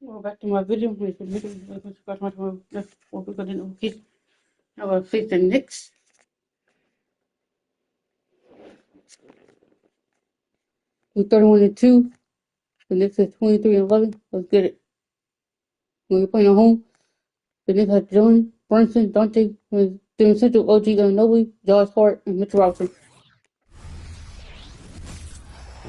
Go back to my video. Wait for the video. Got my left. What we got in okay. Now I'll face the Knicks. We're 31-2. The Knicks is 23-11. Let's get it. When you're playing at home, the Knicks have Jalen Brunson, Dante, Steven Central, OG Anunoby, Josh Hart, and Mitchell Robinson.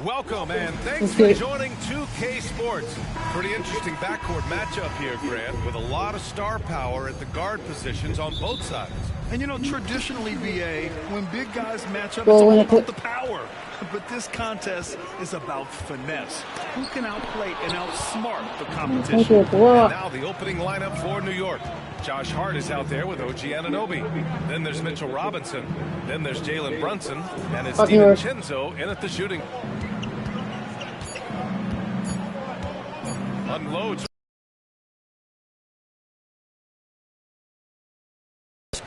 Welcome and thanks for joining 2K Sports. Pretty interesting backcourt matchup here, Grant, with a lot of star power at the guard positions on both sides. And you know, traditionally, BA, when big guys match up, it's all about the power. But this contest is about finesse. Who can outplay and outsmart the competition? And now the opening lineup for New York. Josh Hart is out there with OG Anunoby. Then there's Mitchell Robinson. Then there's Jalen Brunson. And it's DiVincenzo in at the shooting. Unloads.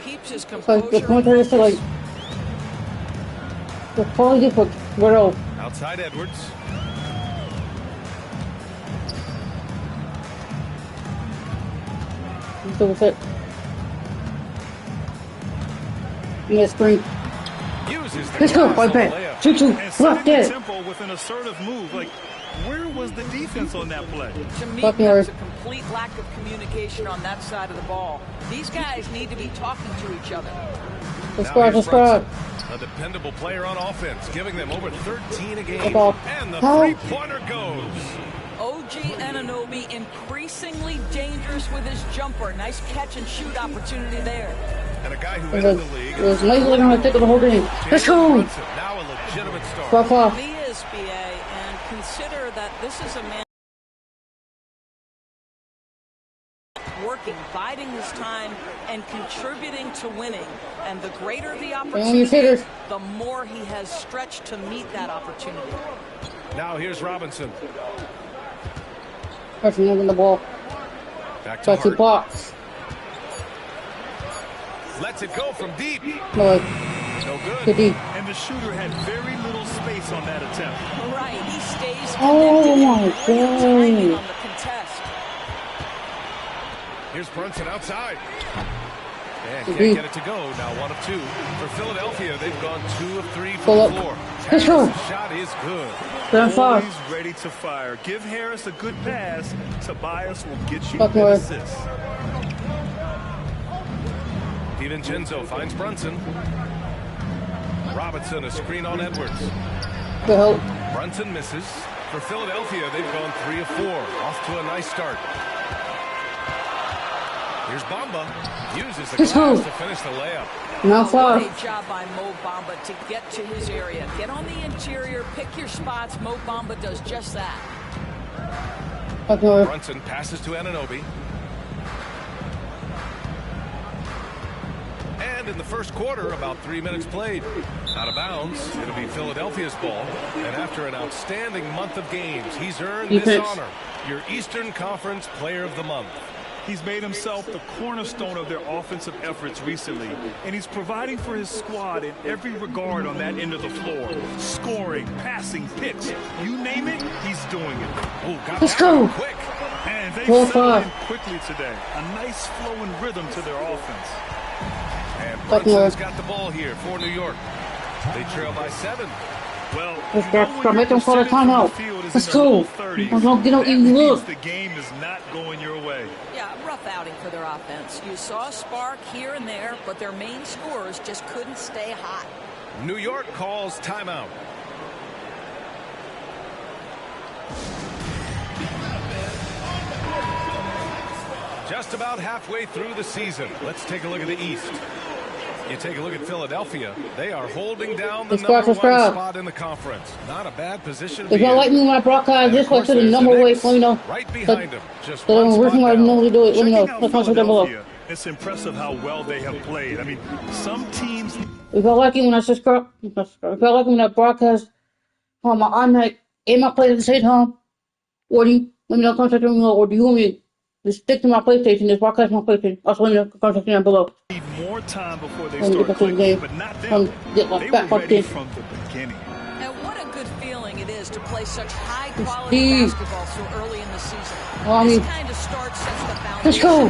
Keeps his composure. Outside Edwards. So what's it? Yes, screen. Uses the Let's go, right back. 2-2. Lock it. Tempo with an assertive move. Like, where was the defense on that play? To me, there's a complete lack of communication on that side of the ball. These guys need to be talking to each other. Let's go. A dependable player on offense, giving them over 13 a game. And the three-pointer goes. OG Anunoby increasingly dangerous with his jumper. Nice catch-and-shoot opportunity there. And a guy who entered the league. It was nicely going to take the whole game. Let's go. Now a legitimate star. He is, BA, and consider that this is a man working, biding his time, and contributing to winning. And the greater the opportunity, the more he has stretched to meet that opportunity. Now here's Robinson. Person moving the ball. Back to Hart. Box. Lets it go from deep. No good. Deep. And the shooter had very little space on that attempt. Right, he stays connected. Oh my God. On the contest. Here's Brunson outside. And can't get it to go. Now 1 of 2. For Philadelphia, they've gone 2 of 3 from the floor. Let's go. The shot is good. Always ready to fire. Give Harris a good pass. Tobias will get you an assist. DiVincenzo finds Brunson. Robinson, a screen on Edwards. Brunson misses. For Philadelphia, they've gone 3 of 4. Off to a nice start. Here's Bamba. Uses the glass to finish the layup. Great job by Mo Bamba to get to his area. Get on the interior, pick your spots. Mo Bamba does just that. Brunson passes to Anunoby. And in the first quarter, about 3 minutes played. Out of bounds, it'll be Philadelphia's ball. And after an outstanding month of games, he's earned this honor. Your Eastern Conference Player of the Month. He's made himself the cornerstone of their offensive efforts recently, and he's providing for his squad in every regard on that end of the floor. Scoring, passing, picks, you name it, he's doing it. Oh, got that quick. And they settled in quickly today. A nice flowing rhythm to their offense. And Brunson's got the ball here for New York. They trail by 7. Well, make them call a timeout. Let's go. The game is not going your way. Yeah, rough outing for their offense. You saw a spark here and there, but their main scorers just couldn't stay hot. New York calls timeout. Just about halfway through the season. Let's take a look at the East. You take a look at Philadelphia. They are holding down the number 1 spot in the conference. Not a bad position. If you like me when I broadcast this, go to the number way. Let me know. Right behind them. Just one spot down. Let me know. It's impressive how well they have played. I mean, some teams. If I like it when I subscribe, if I like it when I broadcast on my iMac and my play at the same time, or do you let me know contact me, or do you want me to stick to my PlayStation? Just broadcast my PlayStation. Also, let me know contact me down below. Need more time before they start clicking, but not them. They were ready from the beginning. And what a good feeling it is to play such high-quality basketball so early in the season. This kind of start sets the foundation for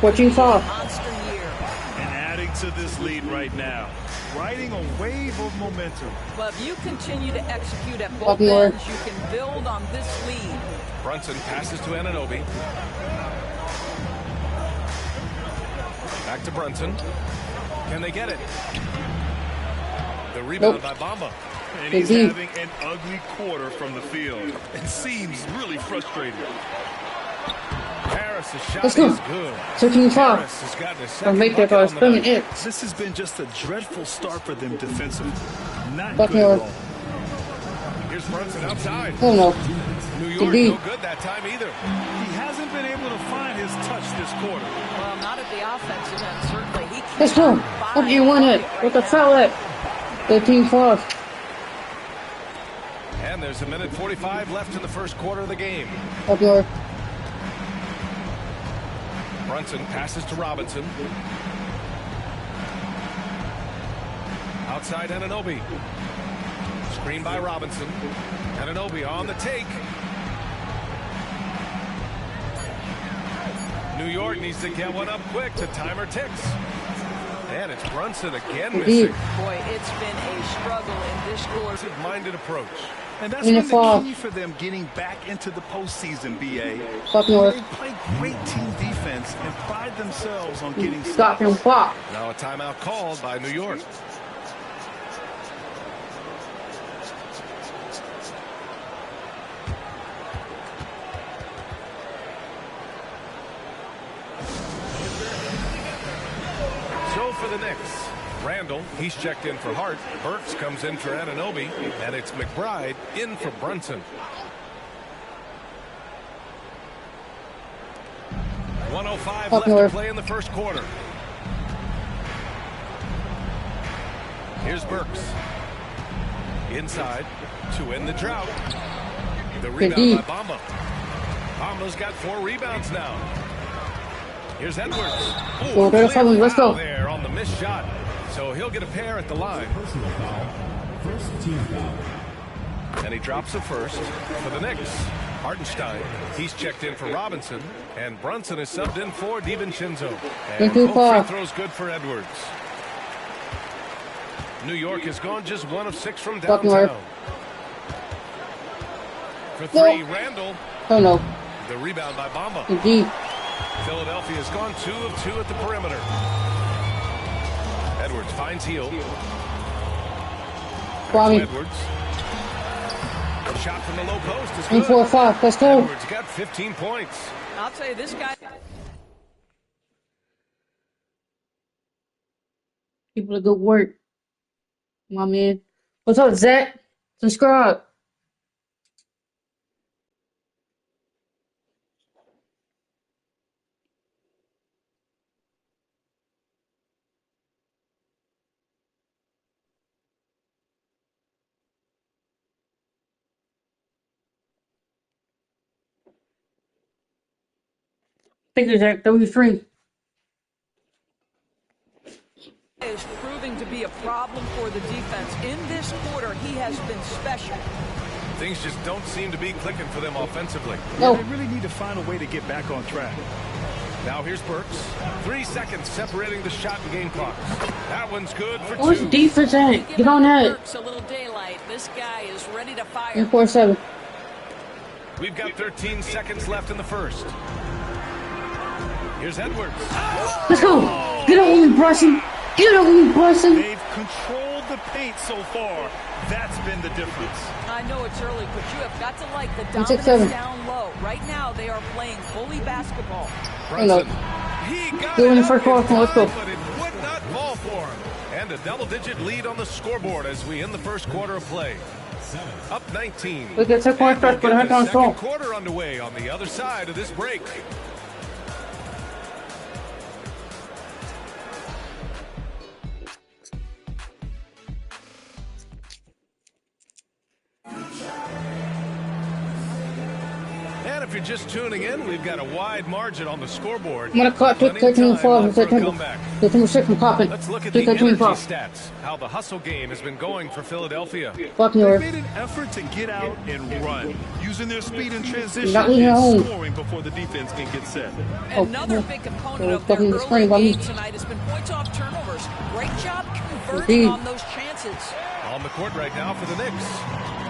what could be a monster year. And adding to this lead right now, riding a wave of momentum. But if you continue to execute at both ends, you can build on this lead. Brunson passes to Anunoby. Back to Brunson. Can they get it? The rebound by Bamba. And he's having an ugly quarter from the field. It seems really frustrating. Harris' shot is good. Harris has gotten his second bucket on the night. This has been just a dreadful start for them defensively. Not good at all. Here's Brunson outside. Oh no. New York no good that time either. He hasn't been able to find his touch this quarter. Well, not at the offensive end, certainly. He can't. Let's go. Up you won it with the foul at 13 fouls. And there's a minute 45 left in the first quarter of the game. Up your. Brunson passes to Robinson. Outside Anunoby. Screen by Robinson. Anunoby on the take. New York needs to get one up quick. The timer ticks. And it's Brunson again missing. Boy, it's been a struggle in this quarter. Minded approach. And that's been the key for them getting back into the postseason, B.A. They play great team defense and pride themselves on getting stops. Now a timeout called by New York. So for the Knicks, Randall, he's checked in for Hart. Burks comes in for Anunoby, and it's McBride in for Brunson. 1:05 left to play in the first quarter. Here's Burks. Inside to end the drought. The rebound by Bamba. Bamba's got 4 rebounds now. Here's Edwards. Let's go. There on the missed shot. So he'll get a pair at the line. First team foul. And he drops the first for the Knicks. Hartenstein, he's checked in for Robinson. And Brunson is subbed in for DiVincenzo. And both free throws good for Edwards. New York has gone just 1 of 6 from downtown. For 3, Randall. Oh no. The rebound by Bamba. Indeed. Philadelphia has gone 2 of 2 at the perimeter. Edwards finds Hield. Edwards. A shot from the low post is good. 4-5. Let's go. Edwards got 15 points. I'll tell you, this guy. People are good work. My man. What's up, Zach? Subscribe. Thank you, Zach. W3. Is proving to be a problem for the defense. In this quarter, he has been special. Things just don't seem to be clicking for them offensively. No. They really need to find a way to get back on track. Now here's Burks. 3 seconds separating the shot and game clock. That one's good for 2. Where's defense at? Get on that. Burks a little daylight. This guy is ready to fire. 4-7. We've got 13 seconds left in the first. Here's Edwards. Let's go. Get up with me, Brunson. Get up with me, Brunson. They've controlled the paint so far. That's been the difference. I know it's early, but you have got to like the dominance down low. Right now, they are playing bully basketball. Brunson. He got it in the first quarter. Let's go. But it would not fall for him. And a double-digit lead on the scoreboard as we end the first quarter of play. Up 19. Look at the second quarter underway on the other side of this break. if you're just tuning in, we've got a wide margin on the scoreboard. I'm gonna cut to 13-12 in September. The 26 from popping. Let's look at the energy stats. How the hustle game has been going for Philadelphia. Fuck They yours. made an effort to get out and run, using their speed in transition Not leaving home. and scoring before the defense can get set. Another big component of their fucking early screen by me. game tonight has been points off turnovers. Great job converting on those chances. On the court right now for the Knicks.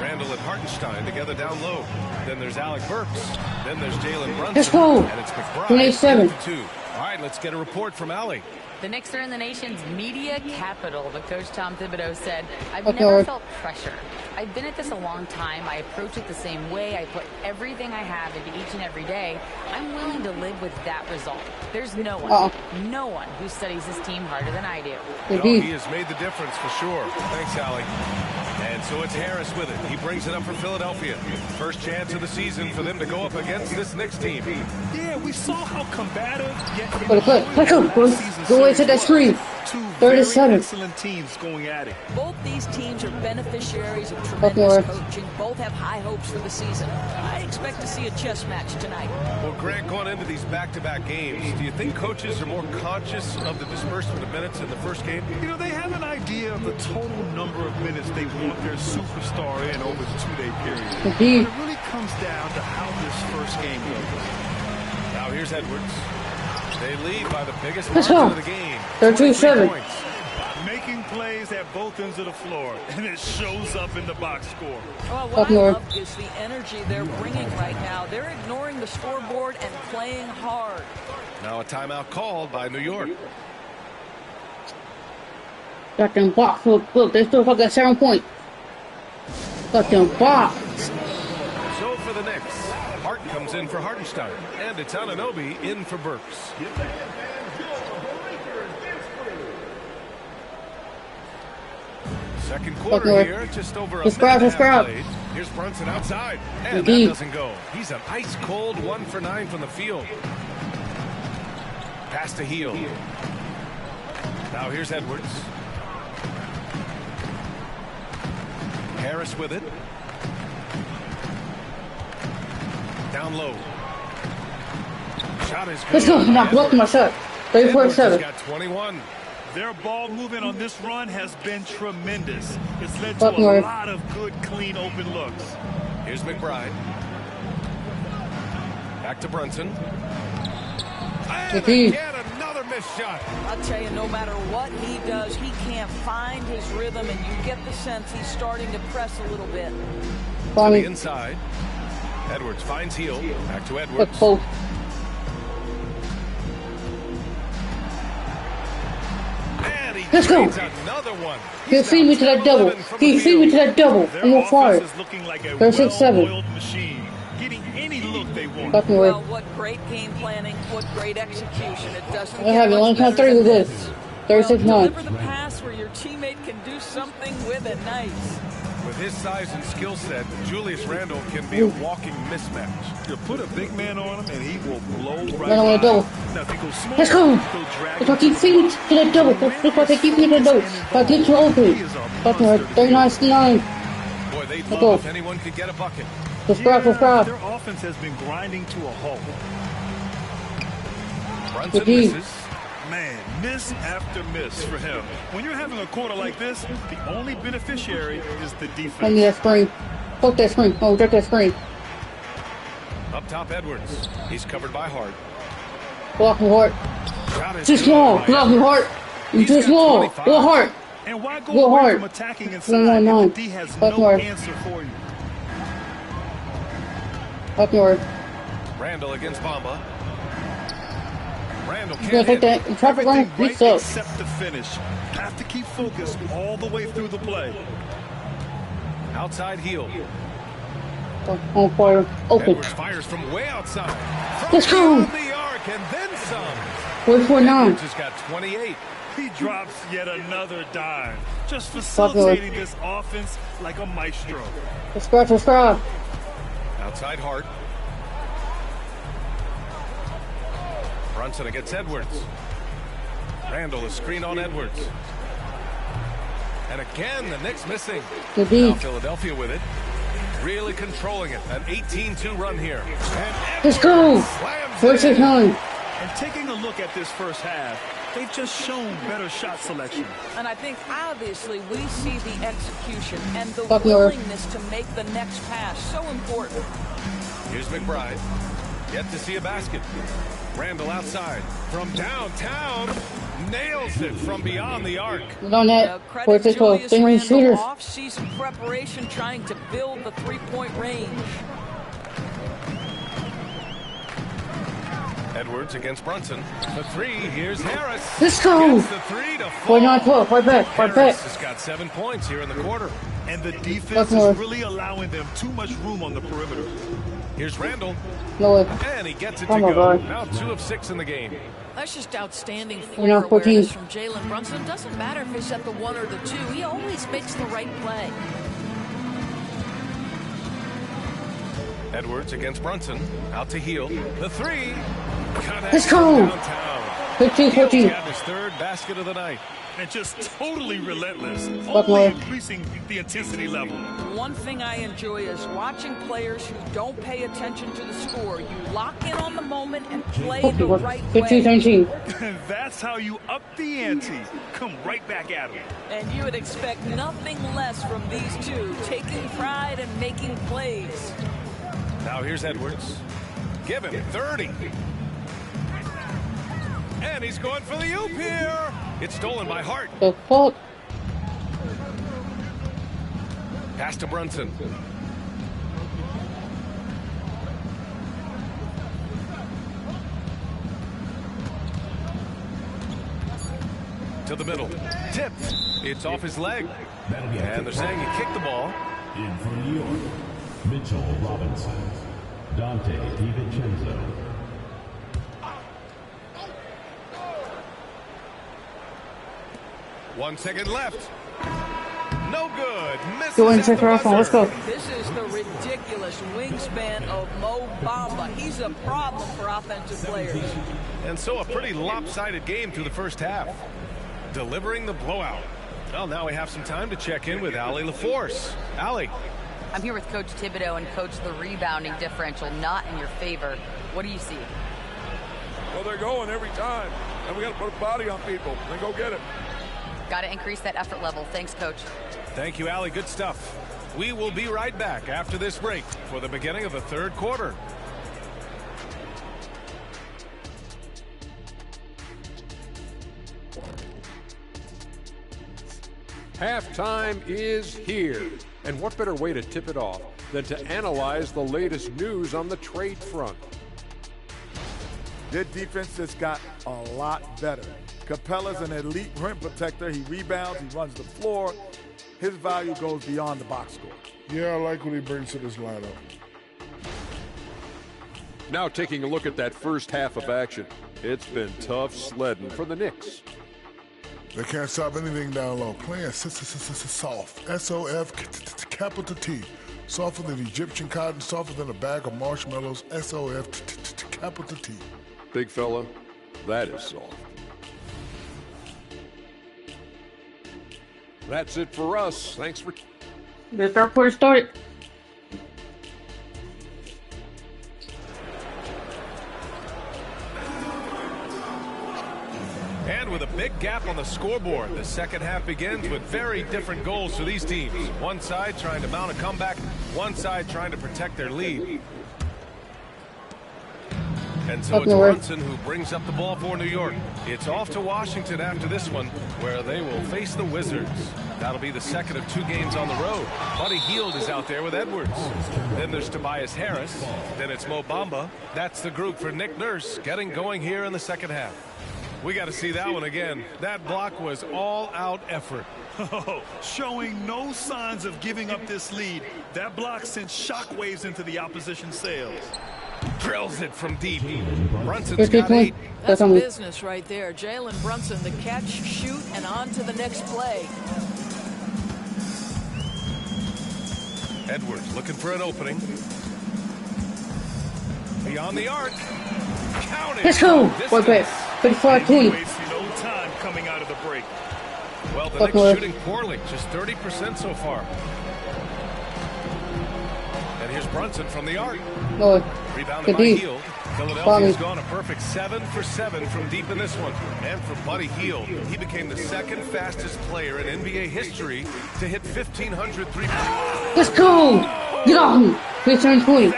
Randall and Hartenstein together down low. Then there's Alec Burks. Then there's Jalen Brunson. Let's go. And it's McBride. 27. 52. All right, let's get a report from Allie. The Knicks are in the nation's media capital, but Coach Tom Thibodeau said, I've Okay. never felt pressure. I've been at this a long time. I approach it the same way. I put everything I have into each and every day. I'm willing to live with that result. There's no one who studies this team harder than I do. No, he has made the difference for sure. Thanks, Allie. And so it's Harris with it. He brings it up for Philadelphia. First chance of the season for them to go up against this Knicks team. Yeah, we saw how combative yet Go away to that screen. 37. excellent teams going at it. Both these teams are beneficiaries of tremendous coaching. Both have high hopes for the season. I expect to see a chess match tonight. Well, Grant, going into these back-to-back games, do you think coaches are more conscious of the disbursement of minutes in the first game? You know, they have an idea of the total number of minutes they want their superstar in over the two-day period. But it really comes down to how this first game goes. Now here's Edwards. They lead by the biggest margin of the game. 13-7. Making plays at both ends of the floor, and it shows up in the box score. Well, what I love is the energy they're bringing right now. They're ignoring the scoreboard and playing hard. Now a timeout called by New York. Got them box. Look, they still got 7 points. Got them box. So for the Knicks, Hart comes in for Hartenstein, and it's Anunoby in for Burks. Second quarter here, just over a minute played. Here's Brunson outside, and that doesn't go. He's an ice-cold 1 for 9 from the field. Pass to Hield. Now here's Edwards. Harris with it. Down low. Shot is good. Let's go. I'm not blocking my shot. 34-7. Got 21. Their ball movement on this run has been tremendous. It's led to a lot of good, clean, open looks. Here's McBride. Back to Brunson. And again, another missed shot. I'll tell you, no matter what he does, he can't find his rhythm, and you get the sense he's starting to press a little bit. To the inside. Edwards finds Hield. Back to Edwards. Let's go. Another one. He'll feed me to that double. He'll feed me to that double. I'm on fire. 36-7. Getting any look they want. Well, what great game planning, what great execution. It doesn't I have 1.3 with this. 36-9. Deliver the pass where your teammate can do something with it. Nice. With his size and skill set, Julius Randle can be a walking mismatch. You put a big man on him and he will blow right by. Double. Now, if he goes small, let's go. If I keep feeding to that double, if I keep feeding to that double, if I get you open, 39-9. Boy, they'd love if anyone could get a bucket. Subscribe. Their offense has been grinding to a halt. Brunson misses. Man, miss after miss for him. When you're having a quarter like this, the only beneficiary is the defense. Give me that screen. Fuck that screen. Oh, get that screen. Up top, Edwards. He's covered by Hart. Block me, Hart. Too small. Block me, Hart. You too small. Go Hart. And why go away from attacking inside if the D has no answer for you? Up north. Randall against Bamba. Randall can't take that. Traffic run. He sucks. Except the finish. Have to keep focused all the way through the play. Outside Hield. On fire. Open. Edwards fires from way outside. Let's go. The arc and then some. 44-9. Just got 28. He drops yet another dime. Just facilitating this offense like a maestro. Subscribe. Outside Hart. Brunson against Edwards. Randall is screen on Edwards. And again, the Knicks missing. Now Philadelphia with it. really controlling it. An 18-2 run here. Let's go. Where's it going? And taking a look at this first half, they've just shown better shot selection. And I think obviously we see the execution and the willingness to make the next pass so important. Here's McBride. Yet to see a basket. Randall outside from downtown. Nails it from beyond the arc. On that, credit Julius Randle, off-season preparation trying to build the three-point range. Edwards against Brunson. The three, here's Harris. Let's go. Gets the three to fall. 49-12, right back. Harris has got 7 points here in the quarter. And the defense is really allowing them too much room on the perimeter. Here's Randall. No way. And he gets it to go. Now 2 of 6 in the game. That's just outstanding floor awareness from Jalen Brunson. Doesn't matter if he's at the 1 or the 2. He always makes the right play. Edwards against Brunson. Out to Heel. The three. Let's go. 15-14. Got his 3rd basket of the night. And just totally relentless. Only increasing the intensity level. One thing I enjoy is watching players who don't pay attention to the score. You lock in on the moment and play the right way. 15-17. That's how you up the ante. Come right back at them. And you would expect nothing less from these two, taking pride and making plays. Now here's Edwards. Give him 30. And he's going for the oop here. It's stolen by Hart. The fuck? Pass to Brunson. To the middle. Tipped. It's off his leg. And they're saying he kicked the ball. In for New York, Mitchell Robinson, Dante DiVincenzo. 1 second left. No good. Let's go. This is the ridiculous wingspan of Mo Bamba. He's a problem for offensive players. And so a pretty lopsided game through the first half. Delivering the blowout. Well, now we have some time to check in with Allie LaForce. Allie. I'm here with Coach Thibodeau, and Coach, the rebounding differential not in your favor. What do you see? Well, they're going every time, and we got to put a body on people and go get it. Got to increase that effort level. Thanks, Coach. Thank you, Allie. Good stuff. We will be right back after this break for the beginning of the 3rd quarter. Halftime is here. And what better way to tip it off than to analyze the latest news on the trade front? Their defense has got a lot better. Capella's an elite rim protector. He rebounds, he runs the floor. His value goes beyond the box score. Yeah, I like what he brings to this lineup. Now taking a look at that first half of action. It's been tough sledding for the Knicks. They can't stop anything down low. Playing soft. S-O-F, capital T. Softer than Egyptian cotton, softer than a bag of marshmallows. S-O-F, capital T. Big fella, that is soft. That's it for us. Thanks for... The 3rd quarter started. And with a big gap on the scoreboard, the second half begins with very different goals for these teams. One side trying to mount a comeback, one side trying to protect their lead. And so it's Brunson who brings up the ball for New York. It's off to Washington after this one, where they will face the Wizards. That'll be the 2nd of 2 games on the road. Buddy Hield is out there with Edwards. Then there's Tobias Harris. Then it's Mo Bamba. That's the group for Nick Nurse getting going here in the second half. We got to see that one again. That block was all-out effort. Showing no signs of giving up this lead. That block sent shockwaves into the opposition sails. Drills it from deep. Brunson's got 8. That's business right there. Jalen Brunson, the catch, shoot, and on to the next play. Edwards looking for an opening. Beyond the arc. Counted. Let's go. 55-20. Wasting no time coming out of the break. Well, the Knicks shooting poorly. Just 30% so far. here's Brunson from the arc. Lord. Rebounded by Hield. Philadelphia's gone a perfect 7 for 7 from deep in this one. And for Buddy Hield, he became the second fastest player in NBA history to hit 1,500 3-pointers. Let's go! Get on! Return point.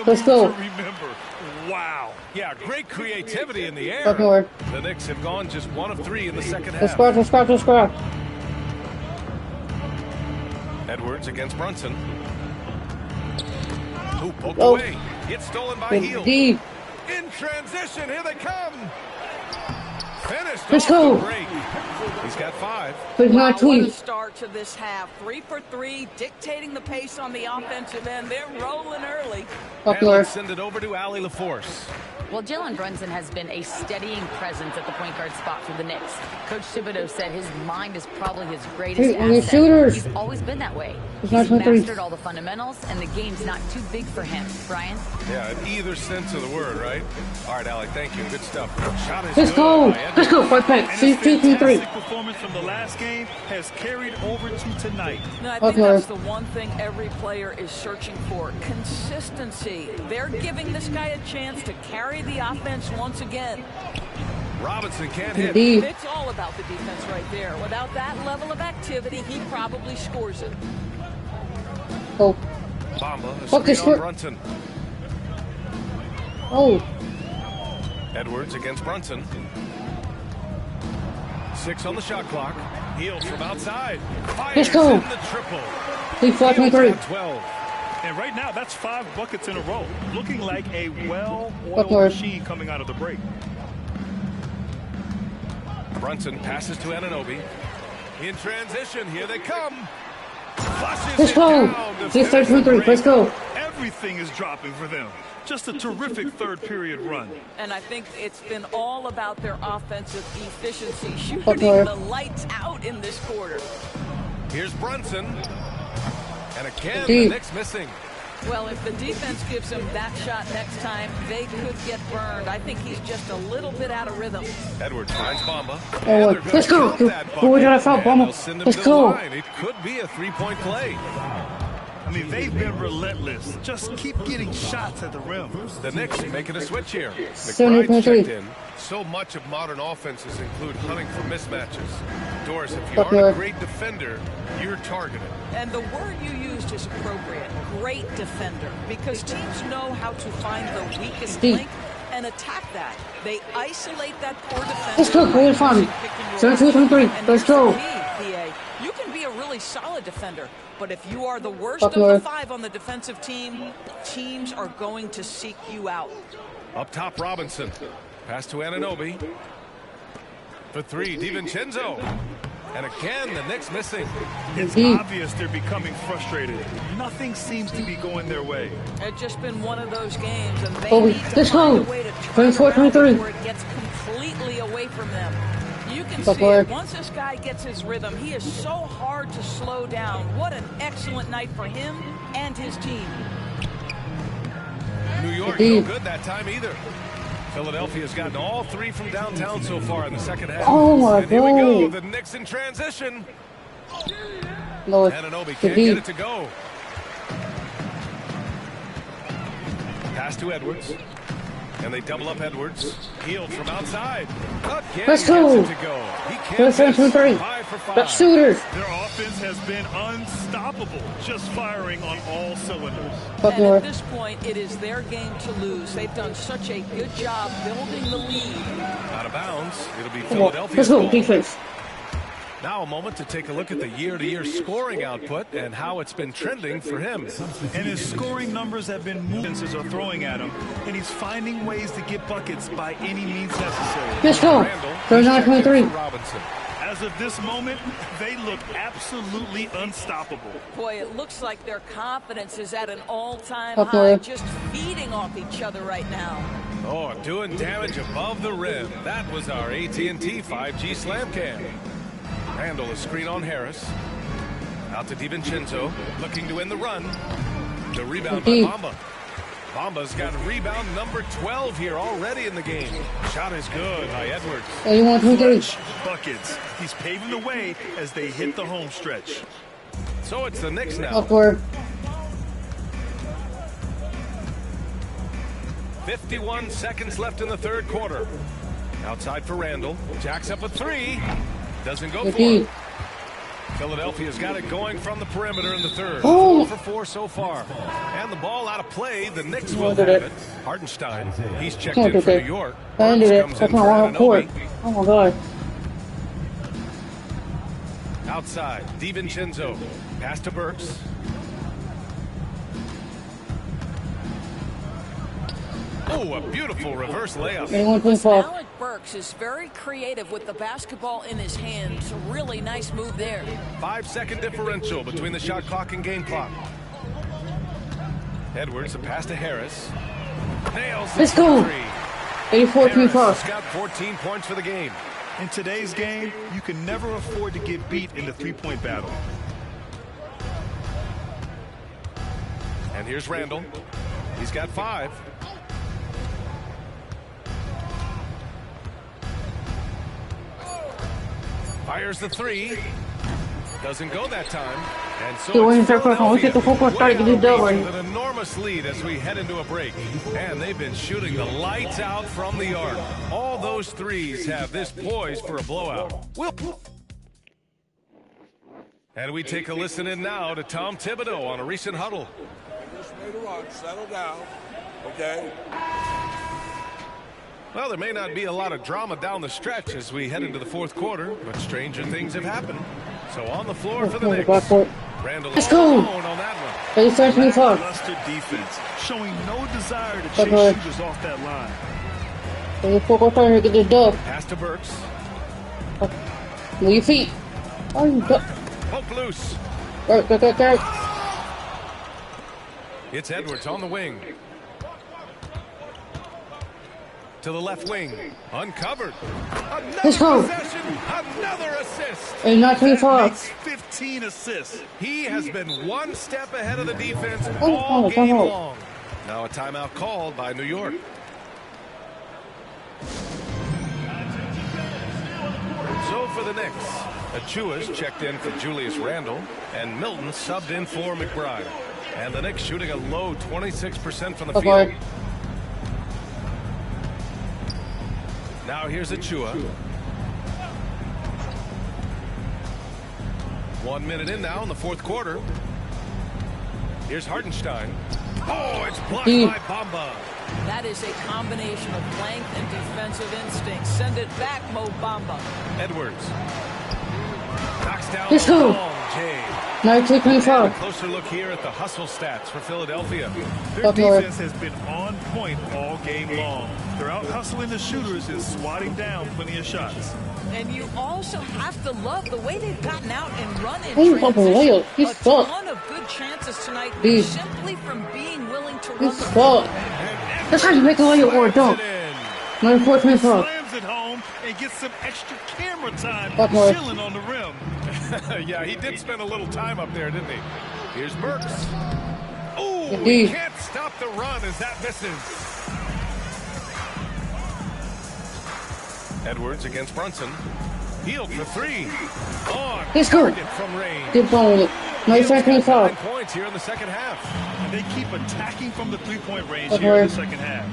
Let's go. Remember. Wow. Yeah, great creativity in the air. Fuck Lord. The Knicks have gone just 1 of 3 in the second half. Let's score. Edwards against Brunson. Who poked away. It's stolen by Hield. Deep. In transition, here they come. Finished Let's off go. the break. He's got 5. What a start to this half. 3 for 3, dictating the pace on the offensive end. They're rolling early. And let's send it over to Allie LaForce. Well, Jalen Brunson has been a steadying presence at the point guard spot for the Knicks. Coach Thibodeau said his mind is probably his greatest asset. Shooters. He's always been that way. He's not mastered all the fundamentals, and the game's not too big for him. Brian? Yeah, in either sense of the word, right? All right, Allie, thank you. Good stuff. Shot is Let's good go. by Let's go. Right back. And See, his 2, 3, 3. fantastic performance from the last game has carried over to tonight. No, I think that's the one thing every player is searching for. Consistency. They're giving this guy a chance to carry the offense once again. Robinson can't hit. It's all about the defense right there. Without that level of activity, he probably scores it. Oh. Bamba, a screen on Brunson. Oh. Edwards against Brunson. 6 on the shot clock. Hield from outside. Let's go. In the triple. 23. 12. And right now, that's 5 buckets in a row. Looking like a well-oiled machine coming out of the break. Brunson passes to Anunoby. In transition, here they come. Let's go. 6-3. Let's go. Everything is dropping for them. Just a terrific third period run. And I think it's been all about their offensive efficiency, shooting the lights out in this quarter. Here's Brunson. And again, the Knicks missing. Well, if the defense gives him that shot next time, they could get burned. I think he's just a little bit out of rhythm. Edwards finds Bamba. Let's go. Who we gotta foul, Bamba? Let's go. It could be a 3-point play. I mean, they've been relentless. Just keep getting shots at the rim. The Knicks making a switch here. McBride checked in. So much of modern offenses include hunting for mismatches. Doris, if you aren't a great defender, you're targeted. And the word you used is appropriate. Great defender. Because teams know how to find the weakest link and attack that. They isolate that poor defender. Let's go. Go fun. 7-2-3. Let's go. You can be a really solid defender, but if you are the worst of the 5 on the defensive team, teams are going to seek you out. Up top, Robinson. Pass to Anunoby. For 3, DiVincenzo. And again, the Knicks missing. It's obvious they're becoming frustrated. Nothing seems to be going their way. It's just been one of those games, and they need to let's find go. a way to turn 24-23. where it gets completely away from them. You can see it. Once this guy gets his rhythm, he is so hard to slow down. What an excellent night for him and his team. New York, no good that time either. Philadelphia's gotten all 3 from downtown so far in the second half. Oh my God. Here we go. The Knicks in transition. Lord. Anunoby can't get it to go. Pass to Edwards. And they double up Edwards. Hield from outside. Again, let's go. He can't miss. 5 for 5. Let's shooters. Their offense has been unstoppable, just firing on all cylinders. And at this point, it is their game to lose. They've done such a good job building the lead. Out of bounds. It'll be Philadelphia's Let's go, goal. defense. Now a moment to take a look at the year-to-year scoring output and how it's been trending for him. And his scoring numbers have been moving since are throwing at him, and he's finding ways to get buckets by any means necessary. Let's go. 39-23. Robinson. As of this moment, they look absolutely unstoppable. Boy, it looks like their confidence is at an all-time high, just feeding off each other right now. Oh, doing damage above the rim. That was our AT&T 5G slam cam. Randall, a screen on Harris. Out to DiVincenzo, looking to win the run. The rebound by Bamba. Bamba's got rebound number 12 here already in the game. Shot is good by Edwards. Buckets. He's paving the way as they hit the home stretch. So it's the Knicks now. Upward. 51 seconds left in the third quarter. Outside for Randall. Jacks up a three. Doesn't go for it. Philadelphia's got it going from the perimeter in the third. 4 for 4 so far. And the ball out of play. The Knicks will have it. Hartenstein, he's checked in for New York. I ended it. That's not one report. Oh my God. Outside, DiVincenzo. Pass to Burks. Oh, a beautiful reverse layup. Alec Burks is very creative with the basketball in his hands. Really nice move there. 5-second differential between the shot clock and game clock. Edwards, a pass to Harris. Nails the three. 84-25. Harris got 14 points for the game. In today's game, you can never afford to get beat in the three-point battle. And here's Randall. He's got 5. Fires the three. Doesn't go that time. And so it's an enormous lead as we head into a break. And they've been shooting the lights out from the arc. All those threes have this poised for a blowout. And we take a listen in now to Tom Thibodeau on a recent huddle. Just made a run. Settle down. Okay. Well, there may not be a lot of drama down the stretch as we head into the fourth quarter, but stranger things have happened. So on the floor for the Knicks. Randall alone on that one. Cluster defense, showing no desire to chase shooters off that line. Pass to Burks. Move your feet. Poke loose. It's Edwards on the wing. To the left wing. Uncovered. Another possession. Another assist. And not too far. 15 assists. He has been one step ahead of the defense all game long. Now a timeout called by New York. So for the Knicks, Achua's checked in for Julius Randle, and Milton subbed in for McBride. And the Knicks shooting a low 26% from the field. Now here's Achua. 1 minute in now in the fourth quarter. Here's Hartenstein. Oh, it's blocked by Bamba. That is a combination of length and defensive instinct. Send it back, Mo Bamba. Edwards. Knocks down the long J. A closer look here at the hustle stats for Philadelphia. Their defense has been on point all game long. They're out hustling the shooters and swatting down plenty of shots. And you also have to love the way they've gotten out and run in transition. A ton of good chances tonight simply from being willing to run the ball. That's how you make a layup or a dunk. Number 14 foul. Slams it home and gets some extra camera time chilling on the rim. Yeah, he did spend a little time up there, didn't he? Here's Burks. Oh, he can't stop the run as that misses. Edwards against Brunson. Healed for three. On target from range. Good ball with it. Nice 9 points here in the second half. And they keep attacking from the three-point range here in the second half.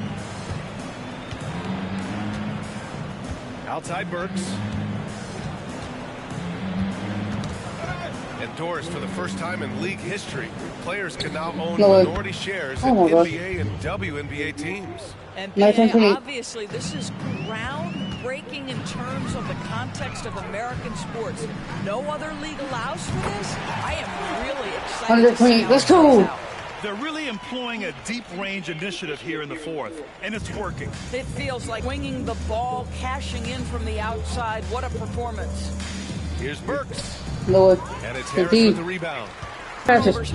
Outside Burks. Endorsed for the first time in league history. Players can now own minority shares in NBA and WNBA teams. And obviously, this is groundbreaking in terms of the context of American sports. No other league allows for this. I am really excited to see how it plays out. They're really employing a deep-range initiative here in the fourth, and it's working. It feels like winging the ball, cashing in from the outside. What a performance. Here's Burks. Lord. And it's Harris with the rebound. Passes.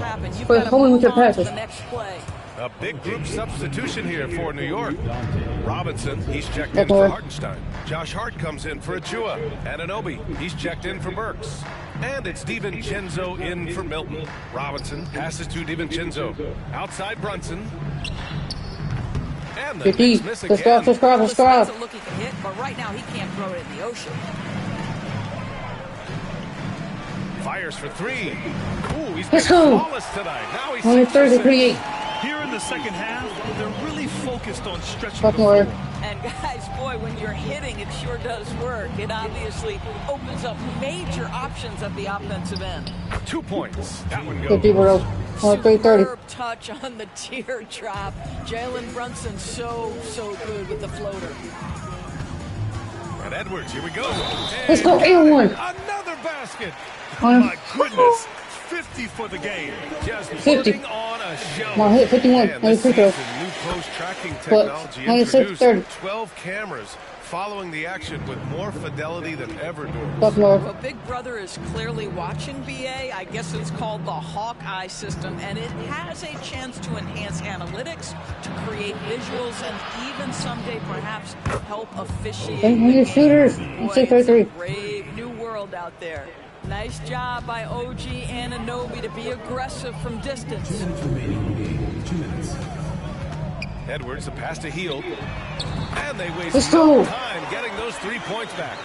But hold with your passes. The next play. A big group substitution here for New York. Robinson, he's checked in for Hartenstein. Josh Hart comes in for Achua. Anunoby, he's checked in for Burks. And it's DiVincenzo in for Milton. Robinson passes to DiVincenzo. Outside Brunson. And the Knicks miss again. Let's go. That's a look he can hit, but right now he can't throw it in the ocean. Fires for three. Ooh, he's been flawless tonight. Now he's only 30-38. Here in in the second half, they're really focused on stretching Fuck the floor. And guys, boy, when you're hitting, it sure does work. It obviously opens up major options at the offensive end. 2 points. That one Good goes. Superb touch on the teardrop. Jalen Brunson so good with the floater. And Edwards, here we go. Let's go, 8-1. Another basket. My goodness. 50 for the game. Just 50. putting on a show. My hit 51. Man, Only this free throw. season, new post-tracking But technology only introduced 6:30. 12 cameras following the action with more fidelity than ever. Fuck North. Well, Big Brother is clearly watching BA. I guess it's called the Hawkeye system, and it has a chance to enhance analytics, to create visuals, and even someday perhaps help officiate. Hey, who are your shooters? Boy, 633. it's a brave new world out there. Nice job by OG Anunoby to be aggressive from distance. 2 minutes remaining in the game. 2 minutes. Edwards, a pass to Hield. And they Let's waste go. no time getting those 3 points back.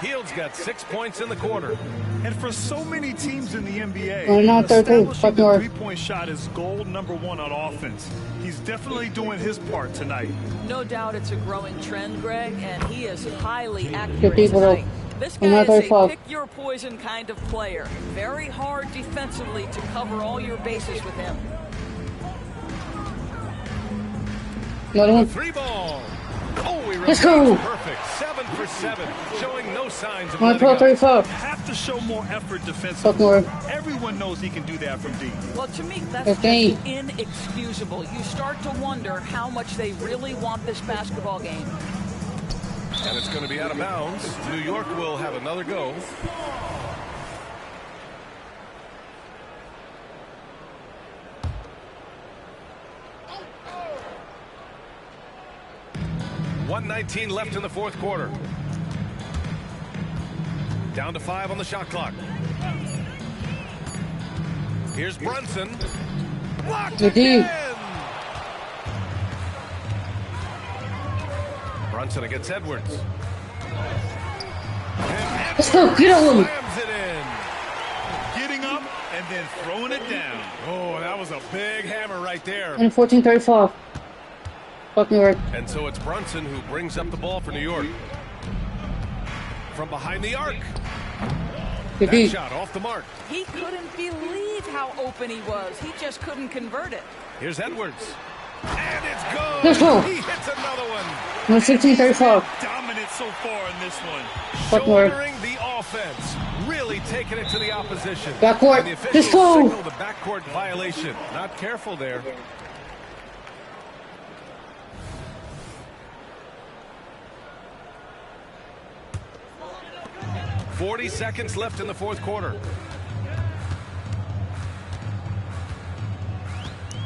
Hield's got 6 points in the quarter. And for so many teams in the NBA, Oh, no, 13. establishing Fuck the North. three-point shot is goal number 1 on offense. He's definitely doing his part tonight. No doubt it's a growing trend, Greg, and he is highly accurate 50 below. tonight. This I'm guy not is very a far. pick-your-poison kind of player. Very hard defensively to cover all your bases with him. Another one. 3 ball. Oh, he Let's go. perfect. 7 for 7, showing no signs of My letting up. 12-35. Have to show more effort Fuck defensively. North. Everyone knows he can do that from deep. Well, to me, that's Okay. just inexcusable. You start to wonder how much they really want this basketball game. And it's going to be out of bounds. New York will have another go. .119 left in the fourth quarter. Down to 5 on the shot clock. Here's Brunson. Blocked Good D. again. Brunson against Edwards. And Let's go. Get on him. slams it in. Getting up and then throwing it down. Oh, that was a big hammer right there. And 14-35. Fuck North. And so it's Brunson who brings up the ball for New York. From behind the arc. Good That D. shot off the mark. He couldn't believe how open he was. He just couldn't convert it. Here's Edwards. And it's good. Let's go. He hits another one. No 16-35. Dominant so far in this one. Fuck North. Shouldering the offense. Really taking it to the opposition. Backcourt. And the Let's officials go. signal the backcourt violation. Not careful there. .40 seconds left in the fourth quarter.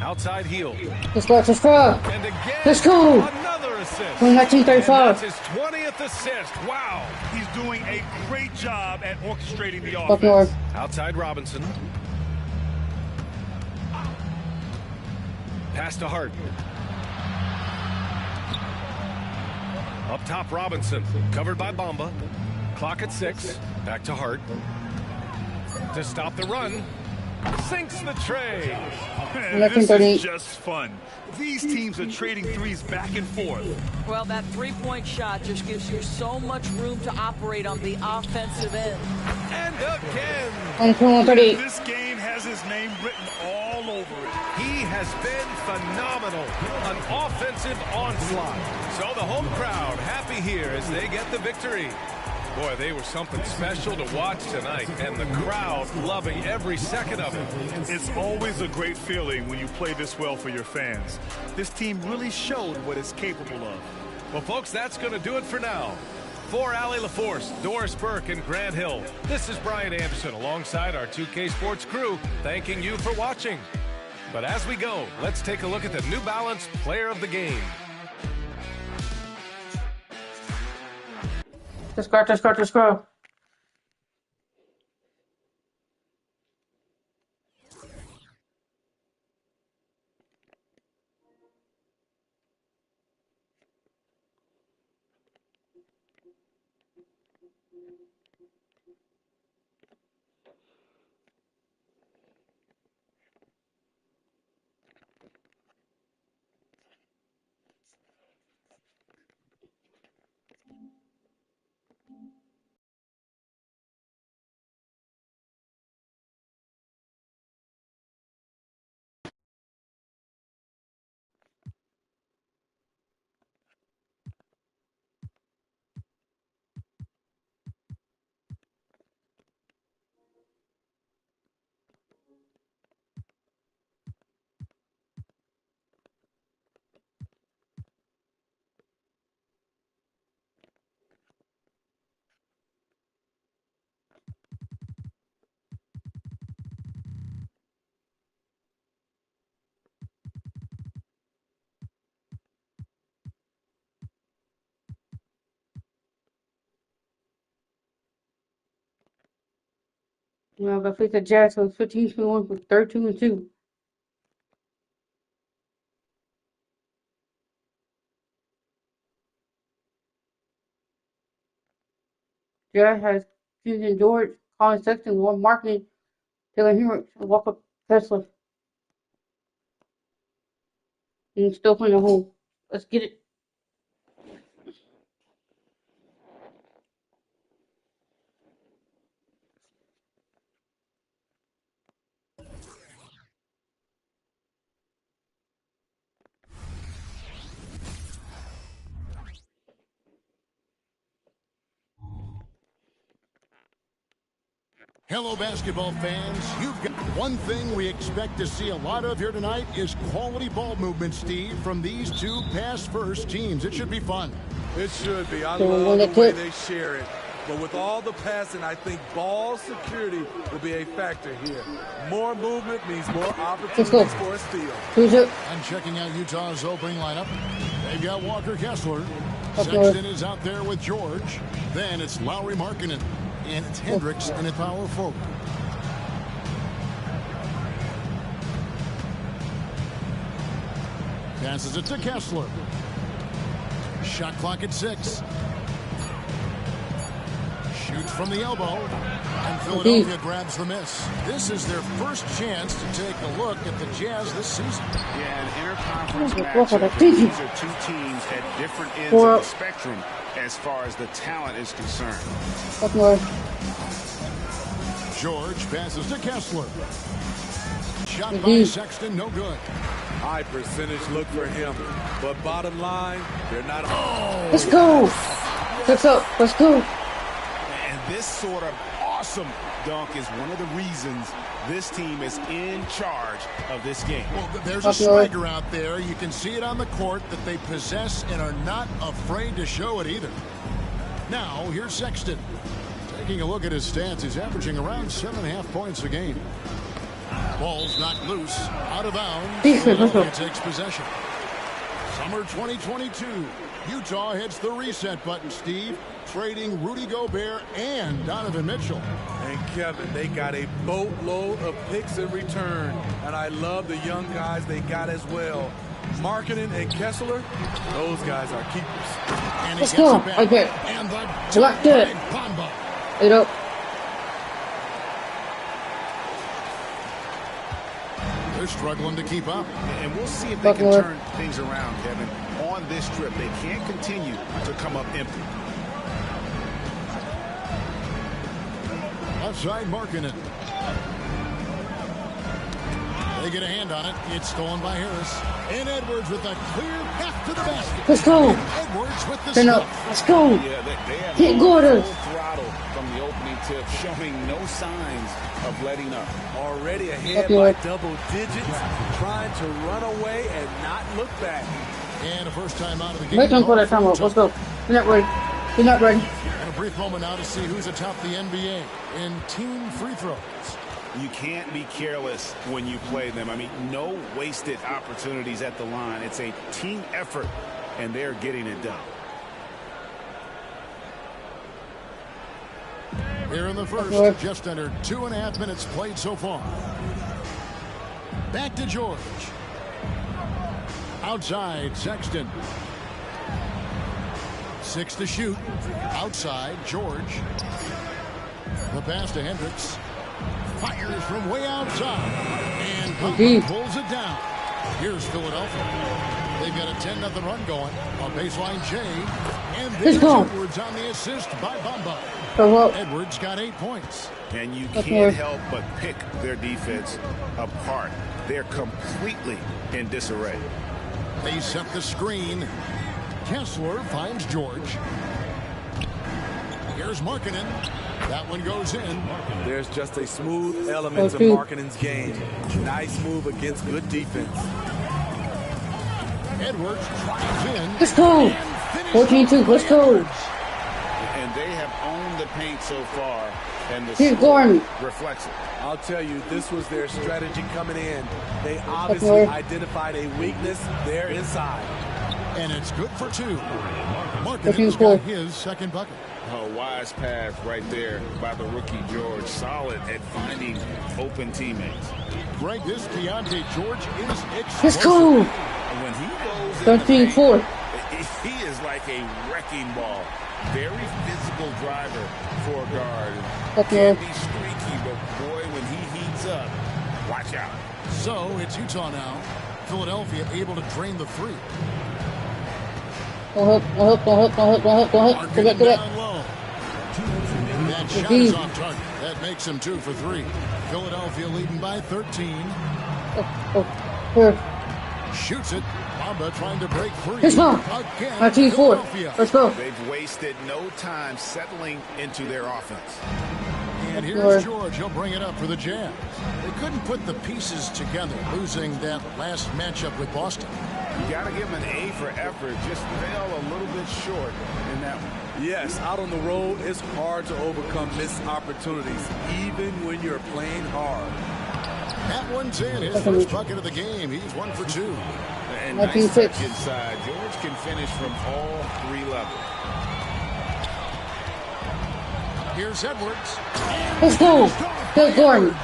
Outside heel. Let's go. Let's go. And again, Let's go. another assist. 19-35. And that's his 20th assist. Wow. He's doing a great job at orchestrating the Fuck offense. North. Outside Robinson. Pass to Hart. Up top, Robinson. Covered by Bamba. Clock at 6. Back to Hart. To stop the run. Sinks the tray. Man, this is just fun. These teams are trading threes back and forth. Well, that three-point shot just gives you so much room to operate on the offensive end. And again. 21-38. This game has his name written all over it. He has been phenomenal. An offensive onslaught. So the home crowd happy here as they get the victory. Boy, they were something special to watch tonight, and the crowd loving every second of it. It's always a great feeling when you play this well for your fans. This team really showed what it's capable of. Well, folks, that's going to do it for now. For Allie LaForce, Doris Burke, and Grant Hill, this is Brian Anderson alongside our 2K Sports crew, thanking you for watching. But as we go, let's take a look at the New Balance Player of the Game. Let's go. Well, I face the Jazz, so it's 15-21 for 32-2. Jazz has Fusion George, Colin Sexton, Warren Marketing, Taylor Hendricks, and Walker Kessler. And still playing a hole. Let's get it. Hello, basketball fans. You've got one thing we expect to see a lot of here tonight is quality ball movement, Steve, from these two pass-first teams. It should be fun. It should be. I love the way they share it. But with all the passing, I think ball security will be a factor here. More movement means more opportunities for a steal. And checking out Utah's opening lineup, they've got Walker Kessler. Sexton is out there with George. Then it's Lauri Markkanen. And it's Hendricks in at power forward. Passes it to Kessler. Shot clock at 6. Shoots from the elbow. And Philadelphia grabs the miss. This is their first chance to take a look at the Jazz this season. Yeah, an interconference matchup. These are two teams at different ends of the spectrum as far as the talent is concerned. George passes to Kessler. Shot by Sexton, no good. High percentage look for him. But bottom line, they're not. Oh. Let's go. Let's go. And this sort of awesome dunk is one of the reasons this team is in charge of this game. Well, there's a swagger out there. You can see it on the court that they possess and are not afraid to show it either. Now, here's Sexton. Taking a look at his stats, he's averaging around 7.5 points a game. Ball's knocked loose, out of bounds. Philadelphia takes possession. Summer 2022. Utah hits the reset button, Steve, trading Rudy Gobert and Donovan Mitchell. And Kevin, they got a boatload of picks in return. And I love the young guys they got as well. Markkanen and Kessler, those guys are keepers. And let's go. Okay. And the Locked it. It up. They're struggling to keep up. And we'll see if they can turn things around, Kevin. On this trip, they can't continue to come up empty. Outside Markkanen. They get a hand on it. It's stolen by Harris. And Edwards with a clear path to the basket. Let's go. Edwards with the stuff. Let's go. Yeah, they have Hit Gordon. Full throttle from the opening tip, showing no signs of letting up. Already ahead by double digits, trying to run away and not look back. And a first time out of the game. Wait for that time out. Let's go. You're not ready. You're not ready. And a brief moment now to see who's atop the NBA in team free throws. You can't be careless when you play them. I mean, no wasted opportunities at the line. It's a team effort, and they're getting it done. Here in the first, just under 2.5 minutes played so far. Back to George. Outside, Sexton. 6 to shoot. Outside, George. The pass to Hendricks. Fires from way outside. And Bamba pulls it down. Here's Philadelphia. They've got a 10-0 run going on baseline J. And there's Edwards on the assist by Bamba. Edwards got 8 points. And you can't help but pick their defense apart. They're completely in disarray. They set the screen. Kessler finds George. Here's Markkanen. That one goes in. There's just a smooth element of Markkanen's game. Nice move against good defense. Edwards drives in. Let's go. 14-2. Let's go. And they have owned the paint so far. And the score reflects it. I'll tell you, this was their strategy coming in. They obviously identified a weakness there inside. And it's good for 2. Markkanen's got his second bucket. A wise pass right there by the rookie George. Solid at finding open teammates. Greg, this Keontae George is explosive. Let's go. When he goes 13-4. He is like a wrecking ball. Very physical driver for a guard. Can be streaky, but boy, when he heats up, watch out. So it's Utah now. Philadelphia able to drain the 3. Don't hook. Go back. That shot is off target. That makes him 2 for 3. Philadelphia leading by 13. Shoots it. Bamba trying to break free. Let's go. 19-4. Let's go. They've wasted no time settling into their offense. And here's George. He'll bring it up for the Jazz. They couldn't put the pieces together, losing that last matchup with Boston. You got to give them an A for effort. Just fell a little bit short in that one. Yes, out on the road, it's hard to overcome missed opportunities, even when you're playing hard. That one's in. His first bucket of the game. He's 1 for 2. And nice touch inside. George can finish from all 3 levels. Here's Edwards. Let's go. Good Gordon.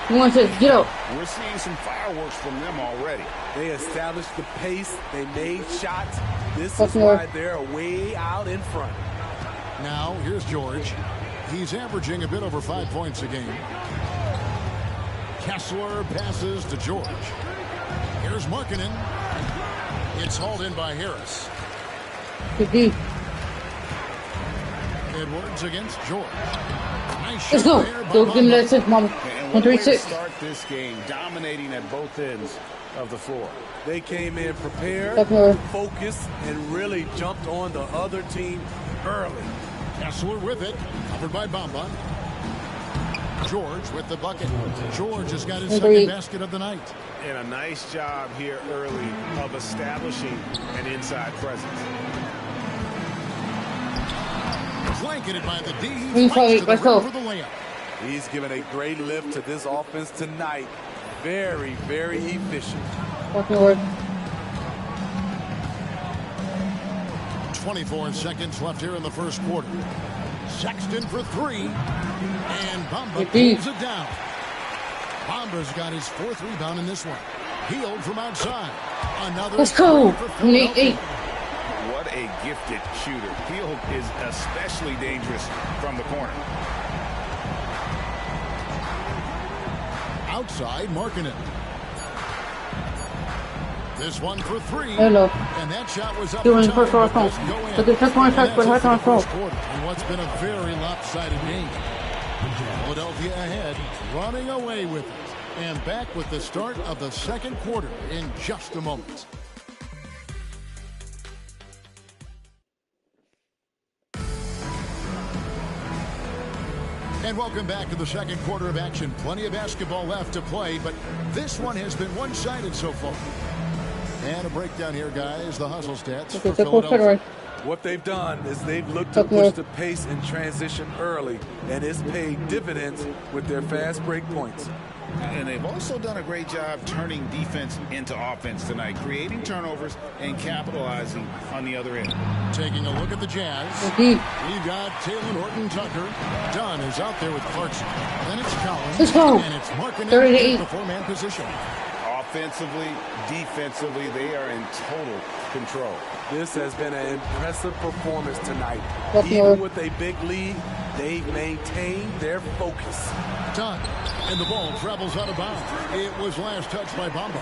He wants to get up. We're seeing some fireworks from them already. They established the pace. They made shots. This is why they're way out in front. Now, here's George. He's averaging a bit over 5 points a game. Kessler passes to George. Here's Markkanen. It's hauled in by Harris. Edwards against George. Nice Let's go. Don't give me that 6, mama. 1-3-6. Start this game dominating at both ends of the floor. They came in prepared, focused, and really jumped on the other team early. Kessler with it, covered by Bamba. George with the bucket. George has got his second basket of the night. And a nice job here early of establishing an inside presence. Blanketed by the D. Let's go. For the layup. He's given a great lift to this offense tonight. Very, very efficient. 24 seconds left here in the first quarter. Sexton for 3. And Bamba pulls it down. Bamba's got his 4th rebound in this one. Healed from outside. Another. Let's go. 8. What a gifted shooter. Hield is especially dangerous from the corner. Outside, Markkanen. This one for 3. Hello. And that shot was up. Doing first round phone. But the first one shot, but hard on phone. And what's been a very lopsided game. Philadelphia ahead, running away with it. And back with the start of the second quarter in just a moment. And welcome back to the second quarter of action. Plenty of basketball left to play, but this one has been one-sided so far. And a breakdown here, guys. The hustle stats for Philadelphia. What they've done is they've looked to push the pace and transition early, and it's paid dividends with their fast break points. And they've also done a great job turning defense into offense tonight, creating turnovers and capitalizing on the other end. Taking a look at the Jazz. We've got Taylor Horton-Tucker. Dunn is out there with Clarkson. Then it's Collins. Let's go. And it's Markkanen in the 4-man position. Offensively, defensively, they are in total control. This has been an impressive performance tonight. Even with a big lead, they've maintained their focus. Dunn, and the ball travels out of bounds. It was last touched by Bamba.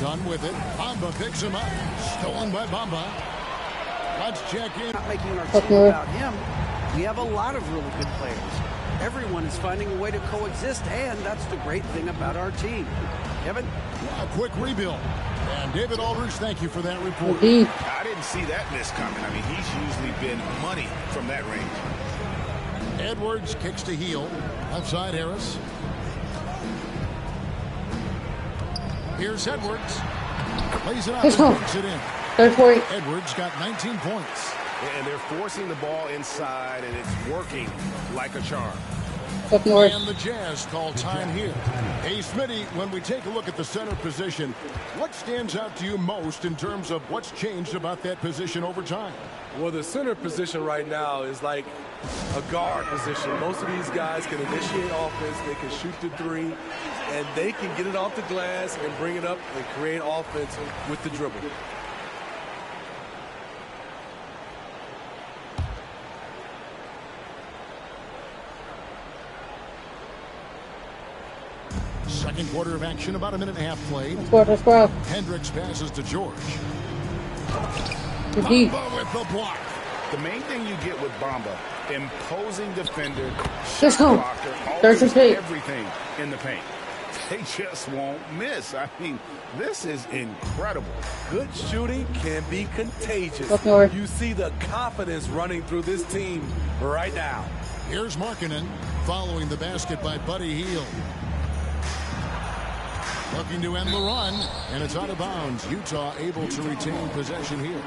Dunn with it. Bamba picks him up. Stolen by Bamba. Let's check in. Not making our team about him. We have a lot of really good players. Everyone is finding a way to coexist, and that's the great thing about our team. Kevin? A quick rebuild. And David Aldridge, thank you for that report. I didn't see that miss coming. I mean, he's usually been money from that range. Edwards kicks to heel. Left side, Harris. Here's Edwards. Plays it out and takes it in. Edwards got 19 points. And they're forcing the ball inside, and it's working like a charm. And the Jazz call time here. Hey, Smitty, when we take a look at the center position, what stands out to you most in terms of what's changed about that position over time? Well, the center position right now is like a guard position. Most of these guys can initiate offense, they can shoot the three, and they can get it off the glass and bring it up and create offense with the dribble. Second quarter of action, about a minute and a half played. Let's go. Hendricks passes to George. Bamba with the block. The main thing you get with Bamba, imposing defender, let's go. Blocker, everything in the paint. They just won't miss. I mean, this is incredible. Good shooting can be contagious. You see the confidence running through this team right now. Here's Markkanen following the basket by Buddy Hield. Looking to end the run, and it's out of bounds. Utah able to retain possession here.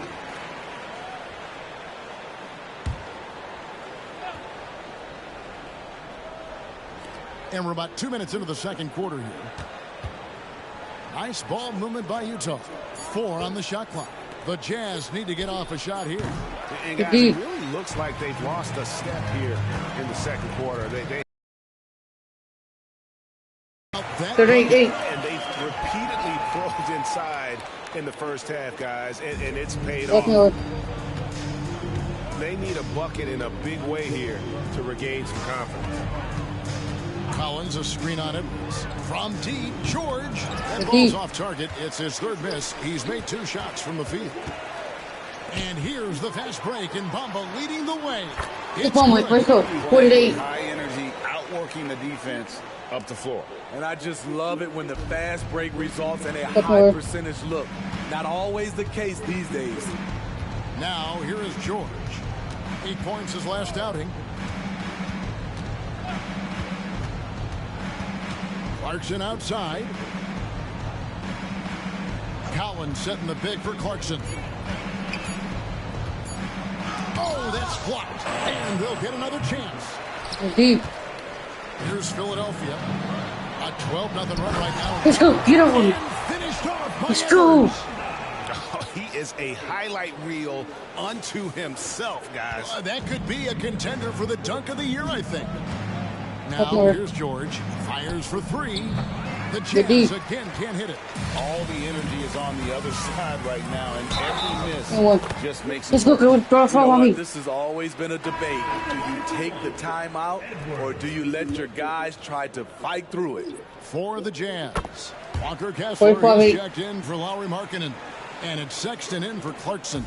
And we're about 2 minutes into the second quarter here. Nice ball movement by Utah. 4 on the shot clock. The Jazz need to get off a shot here. And guys, it really looks like they've lost a step here in the second quarter. They They're 8-8. And they've repeatedly closed inside in the first half, guys, and it's paid off. They need a bucket in a big way here to regain some confidence. Collins, a screen on Edwards. From deep, George. That ball's off target. It's his third miss. He's made 2 shots from the field. And here's the fast break, and Bamba leading the way. It's let's go. 48. High energy, outworking the defense up the floor. And I just love it when the fast break results in a high percentage look. Not always the case these days. Now, here is George. 8 points his last outing. Clarkson outside. Collins setting the big for Clarkson. Oh, that's blocked. And they'll get another chance. Deep. Here's Philadelphia. A 12-0 run right now. Let's go. Get on. Let's go. Oh, he is a highlight reel unto himself, guys. That could be a contender for the dunk of the year, I think. Now, here's George. Fires for 3. The Jazz again can't hit it. All the energy is on the other side right now, and every miss just makes it work. This has always been a debate. Do you take the timeout, or do you let your guys try to fight through it? For the Jazz, Walker Kessler is checked in for Lauri Markkanen, and it's Sexton in for Clarkson.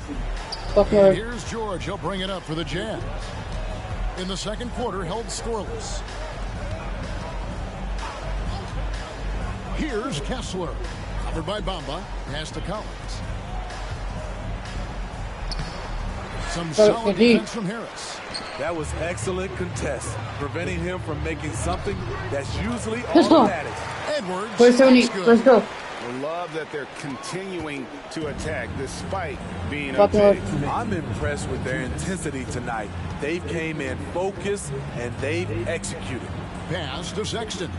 And here's George. He'll bring it up for the Jazz. In the second quarter, held scoreless. Here's Kessler. Covered by Bamba. Pass to Collins. Some solid defense from Harris. That was excellent contest, preventing him from making something that's usually automatic. Edwards. Let's go. I love that they're continuing to attack despite being okay. I'm impressed with their intensity tonight. They came in focused and they've executed. Pass to Sexton.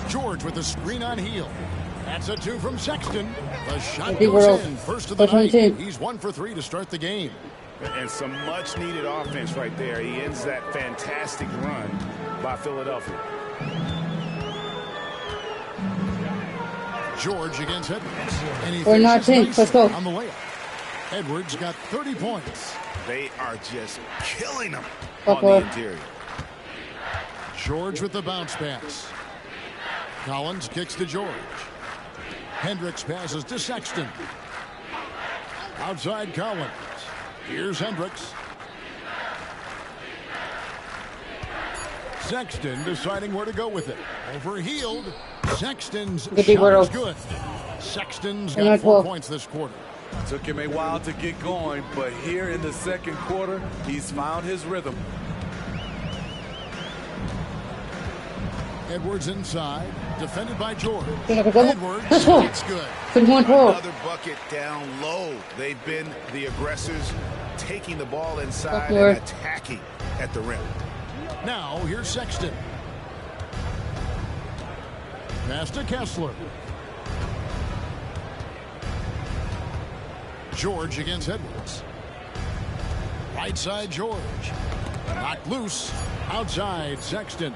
George with the screen on Hield. That's a 2 from Sexton. The shot goes in. First of the night. He's 1 for 3 to start the game. And some much needed offense right there. He ends that fantastic run by Philadelphia. George against Edwards. And he We're not in. Let's go. On the layup. Edwards got 30 points. They are just killing them on the interior. George with the bounce pass. Collins kicks to George. Hendricks passes to Sexton. Outside Collins. Here's Hendricks. Sexton deciding where to go with it. Over Hield. Sexton's shot is good. Sexton's got 4 points this quarter. Took him a while to get going, but here in the second quarter, he's found his rhythm. Edwards inside, defended by George. Edwards, it's good. Another bucket down low. They've been the aggressors, taking the ball inside and attacking at the rim. Now, here's Sexton. Pass to Kessler. George against Edwards. Right side, George. Knocked loose. Outside, Sexton.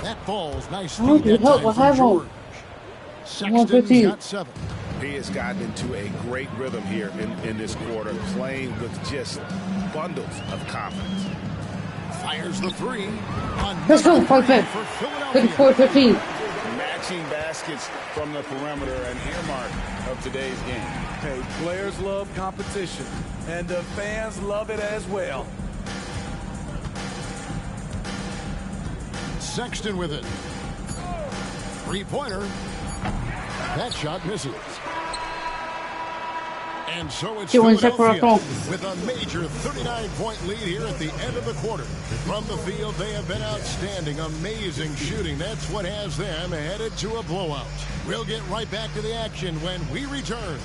That falls. Nice feed that time from George. Sexton's got 7. He has gotten into a great rhythm here in this quarter, playing with just bundles of confidence. Fires the 3. Let's go, perfect. 54-15. Matching baskets from the perimeter, an earmark of today's game. Hey, players love competition, and the fans love it as well. Sexton with it. 3-pointer. That shot misses. And so it's Philadelphia with a major 39-point lead here at the end of the quarter. From the field, they have been outstanding. Amazing shooting. That's what has them headed to a blowout. We'll get right back to the action when we return.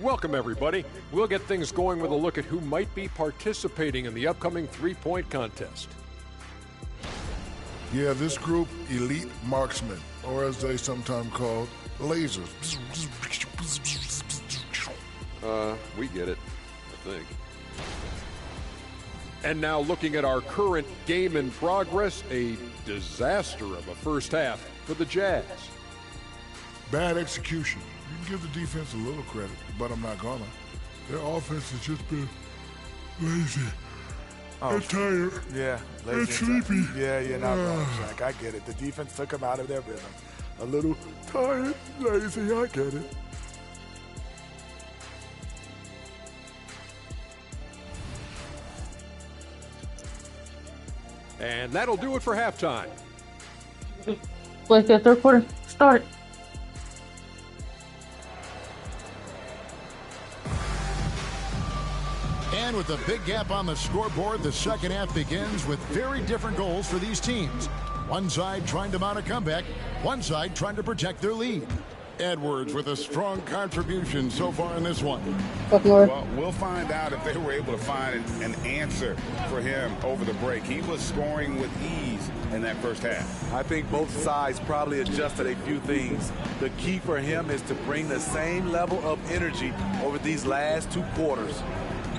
Welcome, everybody. We'll get things going with a look at who might be participating in the upcoming three-point contest. Yeah, this group, elite marksmen, or as they sometimes call, lasers. We get it, I think. And now looking at our current game in progress, a disaster of a first half for the Jazz. Bad execution. You can give the defense a little credit, but I'm not gonna. Their offense has just been lazy. They're tired. Yeah, lazy. They're sleepy. Yeah, you're not wrong, Jack. I get it. The defense took them out of their rhythm. A little tired, lazy. I get it. And that'll do it for halftime. Like the third quarter, start. And with a big gap on the scoreboard, the second half begins with very different goals for these teams. One side trying to mount a comeback, one side trying to protect their lead. Edwards with a strong contribution so far in this one. Well, we'll find out if they were able to find an answer for him over the break. He was scoring with ease in that first half. I think both sides probably adjusted a few things. The key for him is to bring the same level of energy over these last 2 quarters.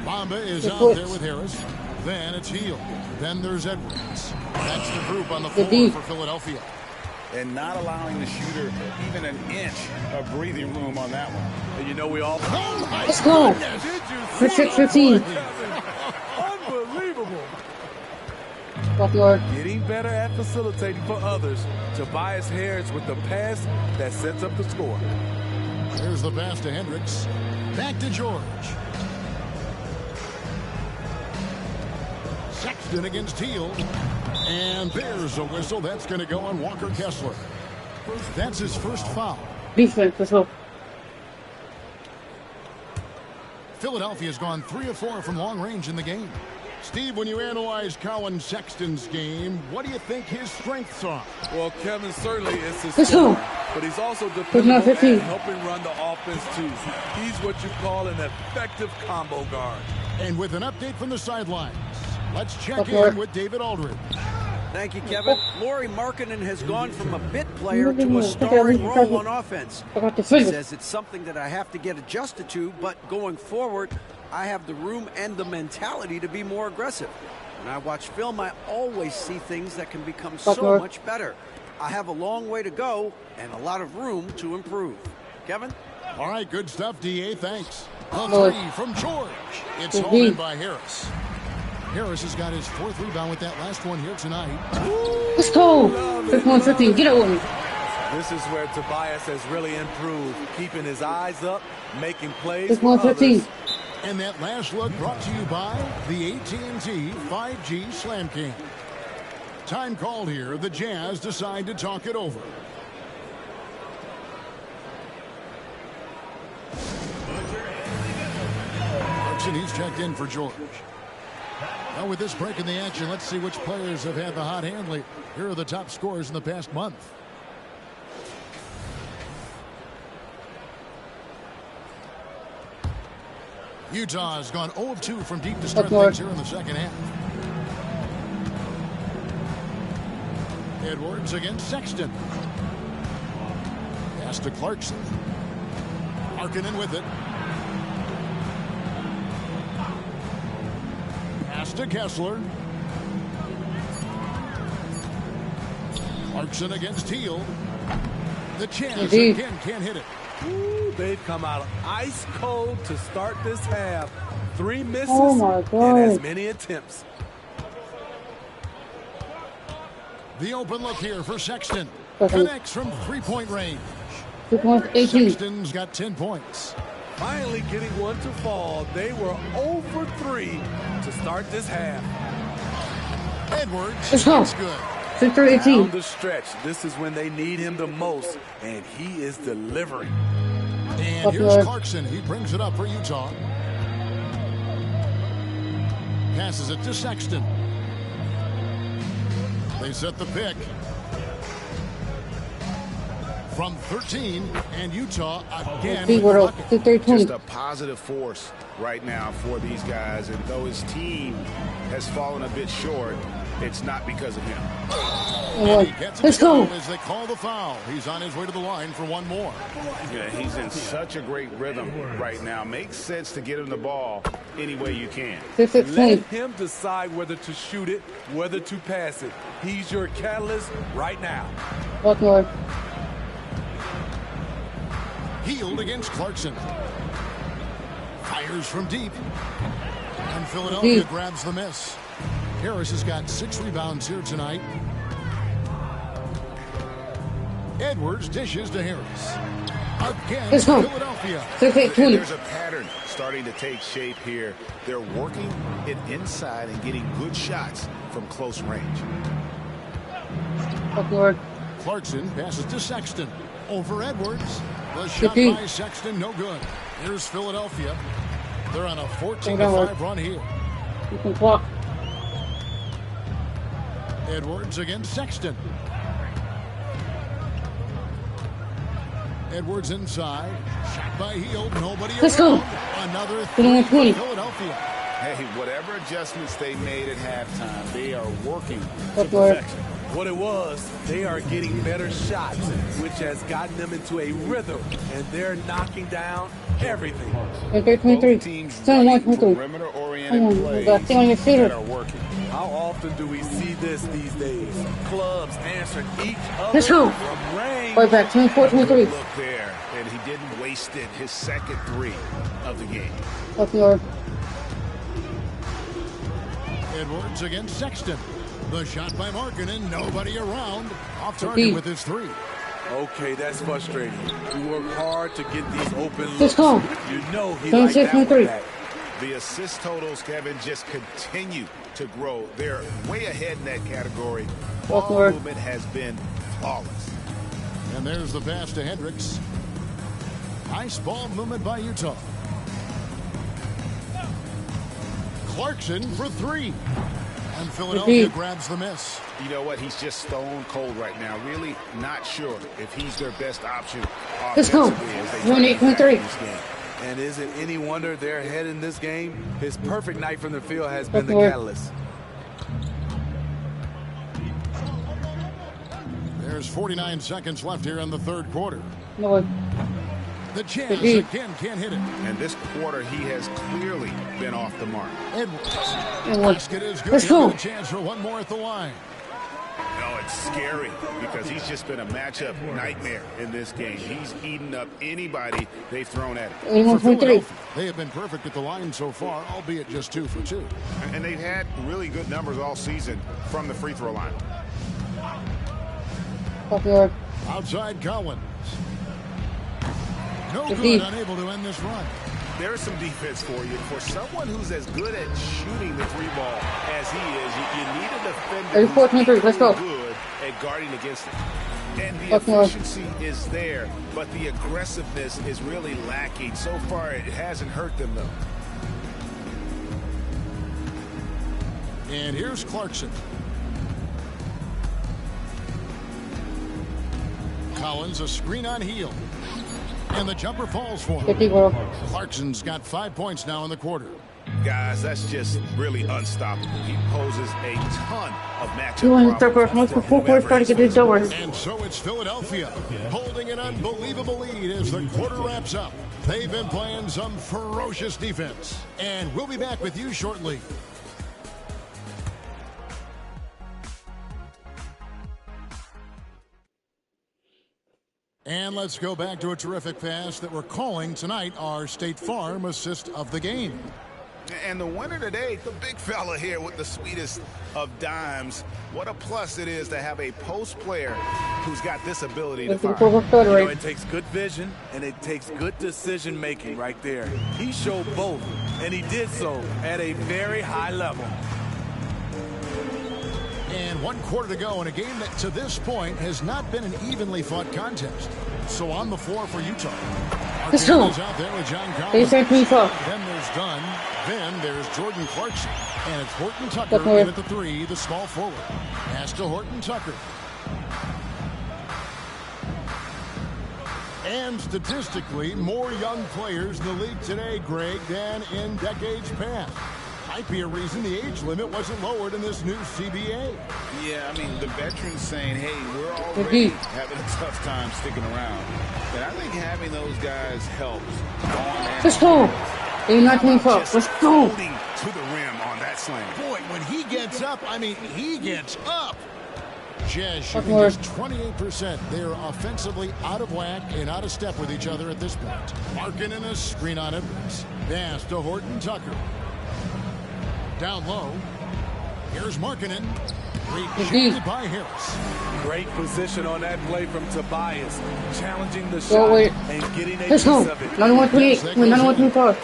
Bamba is out there with Harris. Then it's Hield. Then there's Edwards. That's the group on the floor for Philadelphia. And not allowing the shooter even an inch of breathing room on that one. And you know we all... Let's go. For 6-15. Unbelievable. Buffalo. Getting better at facilitating for others. Tobias Harris with the pass that sets up the score. There's the pass to Hendricks. Back to George. Sexton against Hield. And there's a whistle. That's going to go on Walker Kessler. That's his first foul. Defense, let's go. Philadelphia's gone 3 of 4 from long range in the game. Steve, when you analyze Colin Sexton's game, what do you think his strengths are? Well, Kevin, certainly is his scoring, but he's also dependable at helping run the offense, too. He's what you call an effective combo guard. And with an update from the sidelines, let's check in with David Aldridge. Thank you, Kevin. Lauri Markkanen has gone from a bit player to a starring role on offense. He says it's something that I have to get adjusted to, but going forward, I have the room and the mentality to be more aggressive. When I watch film, I always see things that can become so much better. I have a long way to go and a lot of room to improve. Kevin? All right, good stuff, D.A. Thanks. A 3 from George. It's hauled in by Harris. Harris has got his 4th rebound with that last one here tonight. Let's go. 51-15. Get it with me. This is where Tobias has really improved, keeping his eyes up, making plays for others. And that last look brought to you by the AT&T 5G Slam King. Time called here. The Jazz decide to talk it over. He's checked in for George. Now with this break in the action, let's see which players have had the hot hand lately. Here are the top scorers in the past month. Utah has gone 0 of 2 from deep to start things here in the second half. Edwards against Sexton. Pass to Clarkson. Markkanen with it. Pass to Kessler. Clarkson against Teal. The chance again can't hit it. Ooh, they've come out ice cold to start this half. 3 misses and as many attempts. The open look here for Sexton. Connects from 3-point range. Sexton's got 10 points. Finally getting one to fall. They were 0 for 3 to start this half. Edwards is good. Down the stretch. This is when they need him the most, and he is delivering. And here's Clarkson. He brings it up for Utah. Passes it to Sexton. They set the pick. From 13, and Utah again. Just a positive force right now for these guys, and though his team has fallen a bit short, it's not because of him. Let's go. As they call the foul, he's on his way to the line for one more. Yeah, he's in such a great rhythm right now. Makes sense to get him the ball any way you can. Let him decide whether to shoot it, whether to pass it. He's your catalyst right now. Hield against Clarkson. Fires from deep. And Philadelphia grabs the miss. Harris has got 6 rebounds here tonight. Edwards dishes to Harris. Again, Philadelphia. There's a pattern starting to take shape here. They're working it inside and getting good shots from close range. Clarkson passes to Sexton. Over Edwards. The shot by Sexton, no good. Here's Philadelphia. They're on a 14-5 run here. Edwards against Sexton. Edwards inside. Shot by Hield. Nobody around. Another 3 for Philadelphia. Hey, whatever adjustments they made at halftime, they are working to perfection. What it was, they are getting better shots, which has gotten them into a rhythm, and they're knocking down everything. Both teams running perimeter-oriented plays that are working. How often do we see this these days? Clubs answering each other from range. Right back, 24-23. Look there, and he didn't waste it. His second 3 of the game. Edwards against Sexton. The shot by Markkanen, nobody around. Off target with his 3. Okay, that's frustrating. You work hard to get these open looks. You know he liked that one back. The assist totals, Kevin, just continue to grow. They're way ahead in that category. Ball movement has been flawless. And there's the pass to Hendricks. Nice ball movement by Utah. Clarkson for 3. And Philadelphia grabs the miss. You know what? He's just stone cold right now. Really not sure if he's their best option. Let's go. 1-8-3. And is it any wonder they're ahead in this game? His perfect night from the field has been the catalyst. There's 49 seconds left here in the third quarter. The chance again can't hit it. And this quarter, he has clearly been off the mark. Edwards. Basket is good. He'll get a chance for one more at the line. No, it's scary because he's just been a matchup nightmare in this game. He's eaten up anybody they've thrown at him. For Philadelphia, they have been perfect at the line so far, albeit just 2 for 2. And they've had really good numbers all season from the free throw line. Outside Collins. No good, unable to end this run. There's some defense for you. For someone who's as good at shooting the 3 ball as he is, you need a defender who's good at guarding against it. And the efficiency is there, but the aggressiveness is really lacking. So far, it hasn't hurt them, though. And here's Clarkson. Collins, a screen on heel. And the jumper falls for him. Clarkson's got 5 points now in the quarter. Guys, that's just really unstoppable. He poses a ton of matchup problems. And so it's Philadelphia holding an unbelievable lead as the quarter wraps up. They've been playing some ferocious defense. And we'll be back with you shortly. And let's go back to a terrific pass that we're calling tonight our State Farm assist of the game. And the winner today, the big fella here with the sweetest of dimes. What a plus it is to have a post player who's got this ability to fire. It takes good vision and it takes good decision making right there. He showed both, and he did so at a very high level. And 1 quarter to go in a game that to this point has not been an evenly fought contest. So on the floor for Utah. Let's go. Out there with John Collins. Then there's Dunn. Then there's Jordan Clarkson. And it's Horton Tucker in at the 3, the small forward. Pass to Horton Tucker. And statistically, more young players in the league today, Greg, than in decades past. Might be a reason the age limit wasn't lowered in this new CBA. Yeah, I mean, the veterans saying, hey, we're already having a tough time sticking around. But I think having those guys helps. Let's go. You're not doing far. Let's go. To the rim on that slam. Boy, when he gets up, I mean, he gets up. Jazz shooting just 28%. They're offensively out of whack and out of step with each other at this point. Markkanen a screen on Edwards. Pass to Horton Tucker. Down low. Here's Markkanen. Rejected by Harris. Great position on that play from Tobias. Challenging the shot and getting a piece of it. 91-28.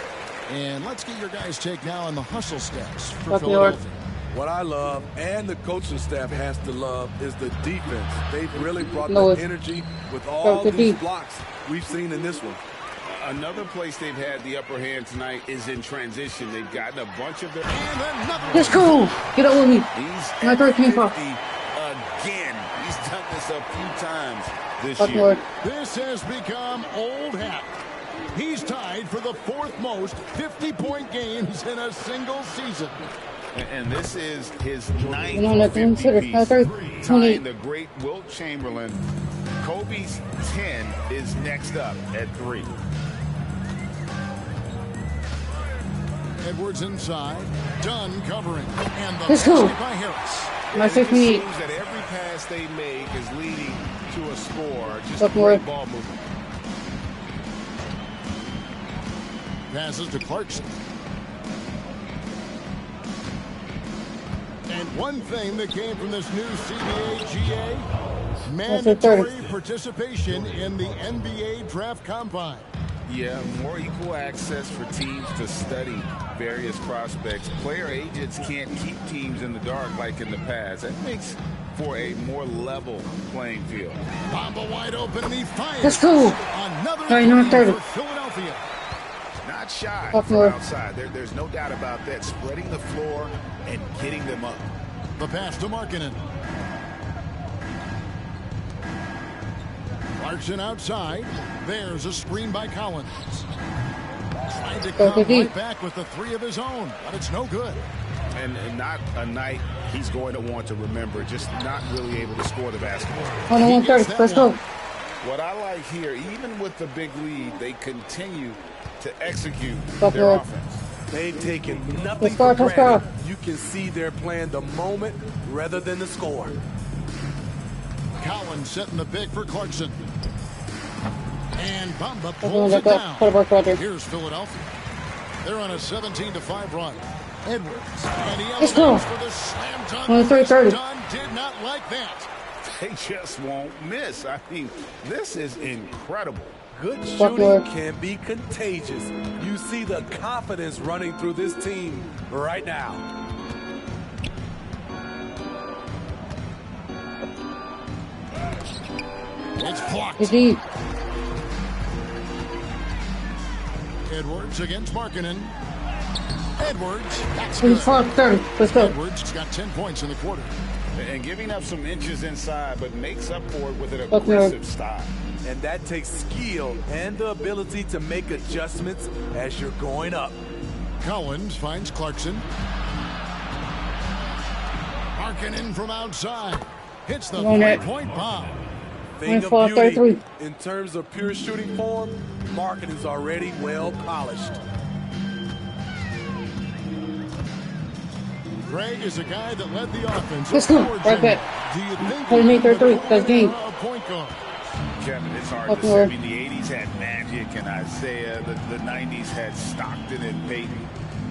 And let's get your guys' take now on the hustle stats for Philadelphia. What I love, and the coaching staff has to love, is the defense. They've really brought the energy with all these blocks we've seen in this one. Another place they've had the upper hand tonight is in transition. They've gotten a bunch of their... Let's go. Get up with me. My 13 foul. Again, he's done this a few times this year. This has become old hat. He's tied for the 4th most 50-point games in a single season. And this is his 9th 50-piece, tying the great Wilt Chamberlain. Kobe's 10 is next up at 3. Edwards inside. Dunn covering. And the basket by Harris. My 58. That every pass they make is leading to a score. Just great ball movement. Passes to Clarkson. And one thing that came from this new CBA GA, mandatory participation in the NBA Draft Combine. Yeah, more equal access for teams to study various prospects. Player agents can't keep teams in the dark like in the past. That makes for a more level playing field. Bamba wide open and he fires. Let's go. Another 30. for Philadelphia. Not shy from outside. There's no doubt about that. Spreading the floor and getting them up. The pass to Markkanen. Clarkson outside. There's a screen by Collins. Trying to come right back with the 3 of his own, but it's no good. And not a night he's going to want to remember, just not really able to score the basketball. Let's go. What I like here, even with the big lead, they continue to execute their offense. They've taken nothing for granted. You can see they're playing the moment rather than the score. Collins setting the pick for Clarkson. And Bamba pulls it down. Here's Philadelphia. They're on a 17-5 run. Edwards. And he elevates for the slam dunk. Dunn did not like that. They just won't miss. I mean, this is incredible. Good shooting can be contagious. You see the confidence running through this team right now. It's blocked. Edwards against Markkanen. Edwards, that's good. 30. Let's go. Edwards got 10 points in the quarter. And giving up some inches inside, but makes up for it with an aggressive style. And that takes skill and the ability to make adjustments as you're going up. Collins finds Clarkson. Markkanen from outside. Hits the three-point bomb. Thing of beauty, in terms of pure shooting form, Markkanen's already well polished. Greg is a guy that led the offense. Let's go. Right back. Do you think he made 3? That's game. Point guard? Kevin, it's hard to say. I mean, the 80s had Magic and Isaiah. The 90s had Stockton and Peyton.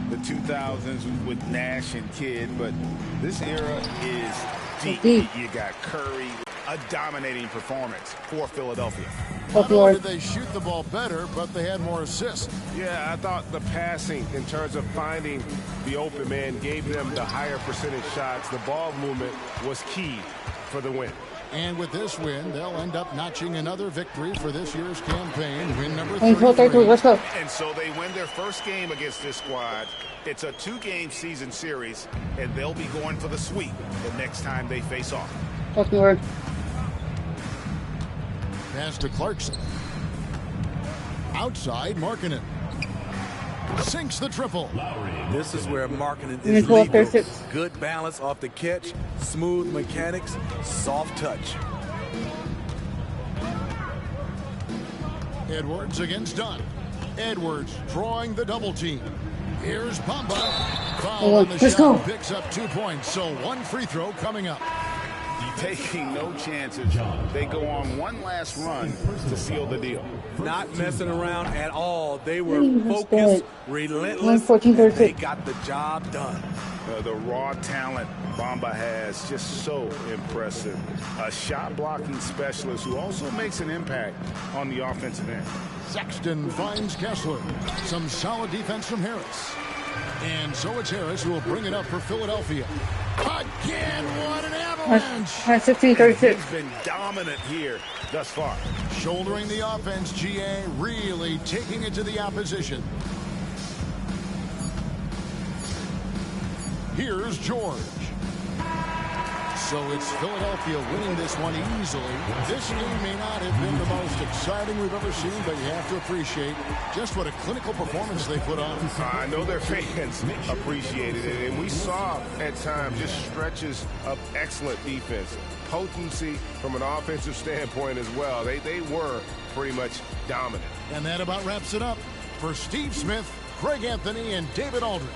The 2000s with Nash and Kidd. But this era is deep. You got Curry. A dominating performance for Philadelphia. Not only did they shoot the ball better, but they had more assists. Yeah, I thought the passing in terms of finding the open man gave them the higher percentage shots. The ball movement was key for the win. And with this win, they'll end up notching another victory for this year's campaign. Win number 33. Let's go. And so they win their first game against this squad. It's a 2-game season series, and they'll be going for the sweep the next time they face off. Pass to Clarkson. Outside, Markkanen. Sinks the triple. This is where Markkanen is lethal. Good balance off the catch, smooth mechanics, soft touch. Edwards against Dunn. Edwards drawing the double team. Here's Bamba. Foul on the shot. Picks up 2 points, so 1 free throw coming up. Taking no chances. They go on one last run to seal the deal. Not messing around at all. They were focused, relentless. They got the job done. The raw talent Bamba has, just so impressive. A shot blocking specialist who also makes an impact on the offensive end. Sexton finds Kessler. Some solid defense from Harris. And so it's Harris who will bring it up for Philadelphia. Again, what an avalanche! 16-36. He's been dominant here thus far. Shouldering the offense, GA really taking it to the opposition. Here's George. So it's Philadelphia winning this one easily. This game may not have been the most exciting we've ever seen, but you have to appreciate just what a clinical performance they put on. I know their fans appreciated it, and we saw at times just stretches of excellent defense. Potency from an offensive standpoint as well. They were pretty much dominant. And that about wraps it up. For Steve Smith, Craig Anthony, and David Aldridge.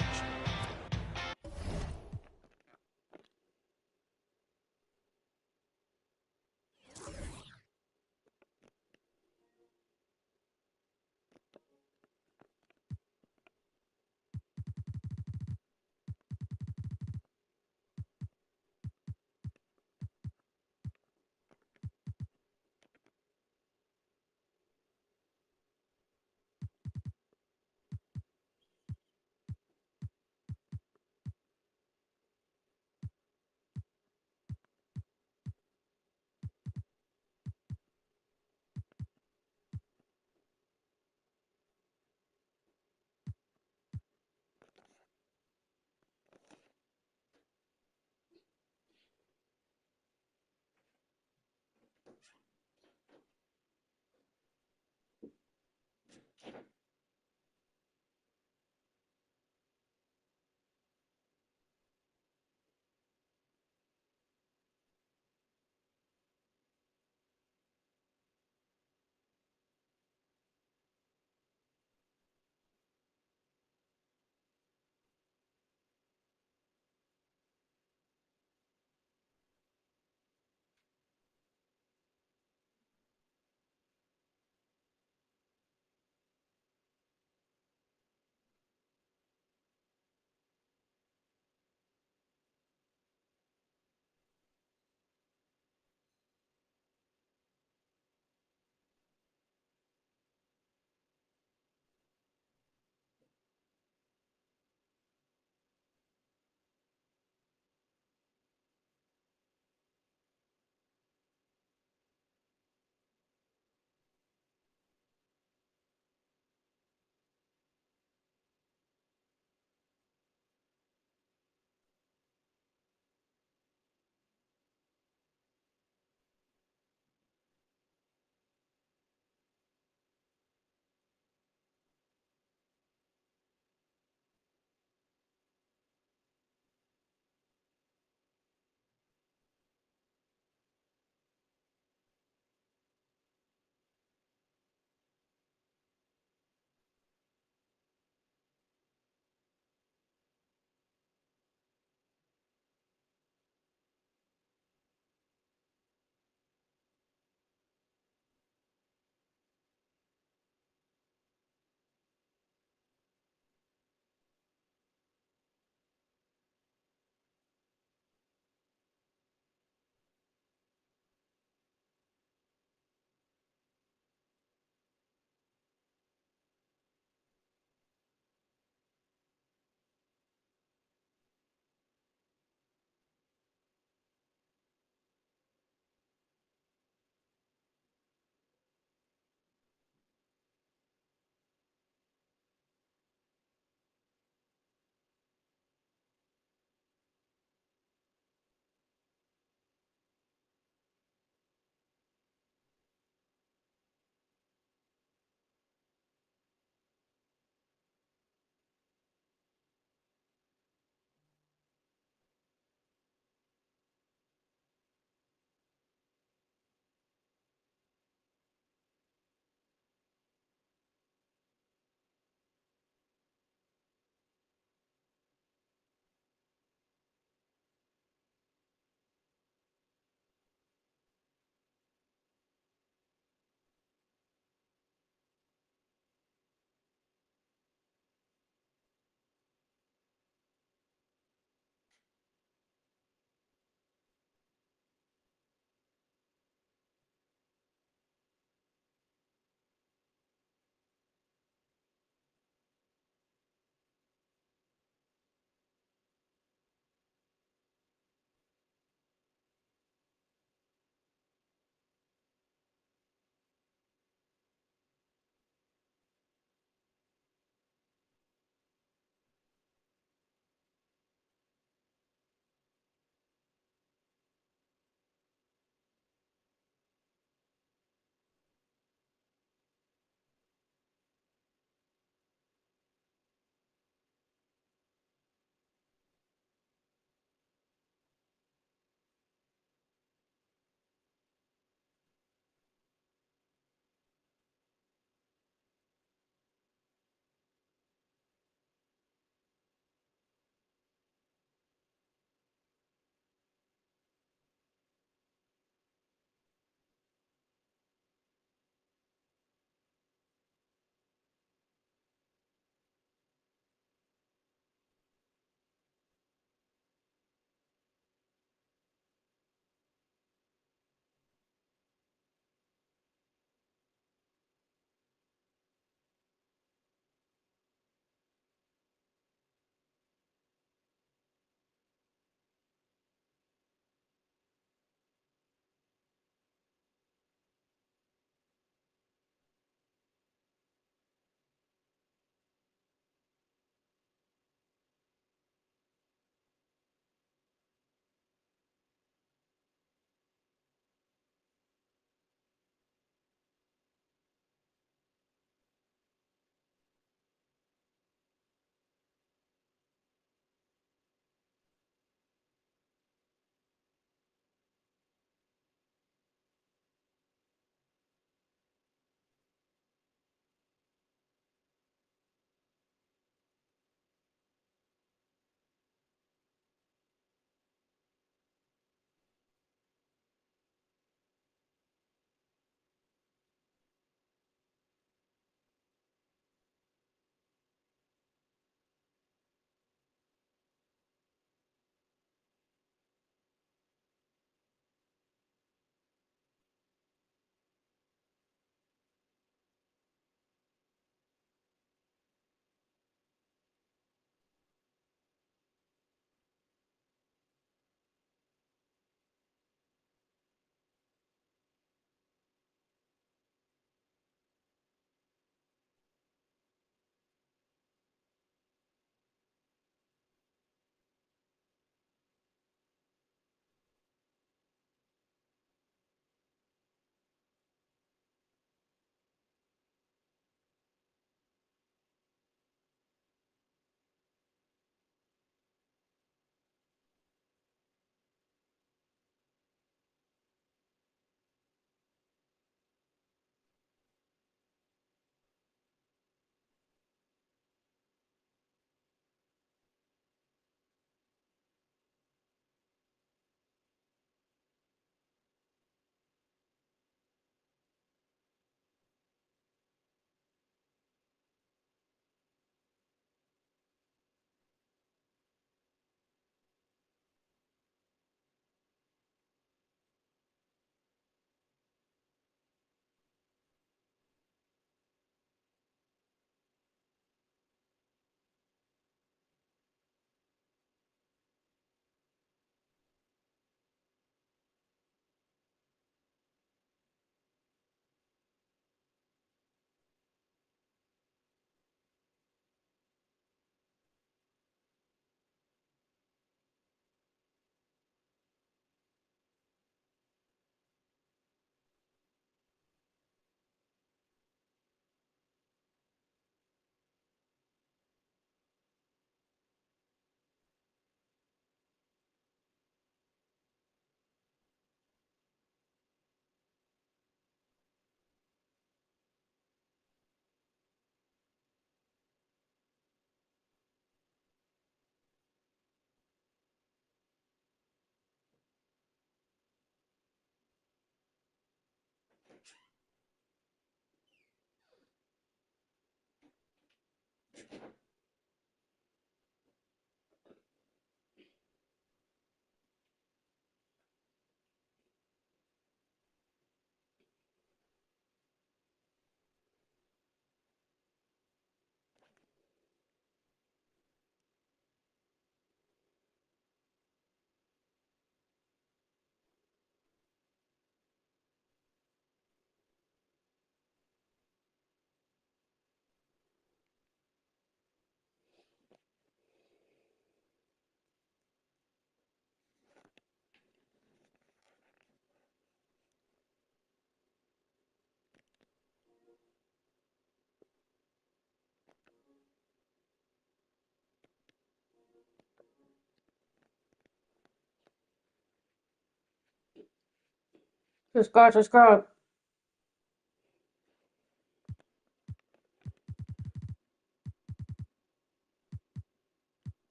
Subscribe.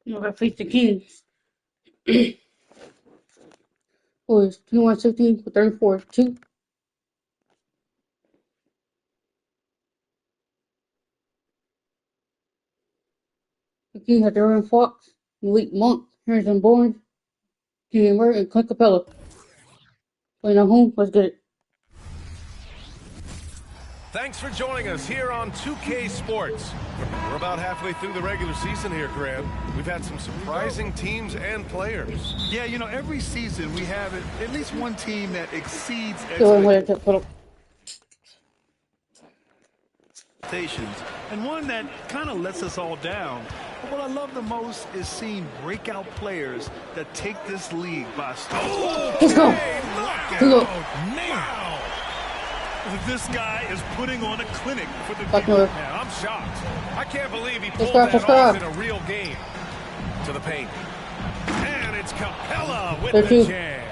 We're gonna face the Kings. Boys, 21-16 for 34-2. The Kings had Darren Fox, Malik Monk, Harrison Barnes, Jimmy Murray, and Clint Capella. Playing at home, let's get it. Thanks for joining us here on 2K Sports. We're about halfway through the regular season here, Grant. We've had some surprising teams and players. Yeah, you know, every season we have at least one team that exceeds expectations, and one that kind of lets us all down. But what I love the most is seeing breakout players that take this league by storm. Let's go. Now. This guy is putting on a clinic for the yeah, I'm shocked. I can't believe he pulled that off in a real game. To the paint. And it's Capella with the jam.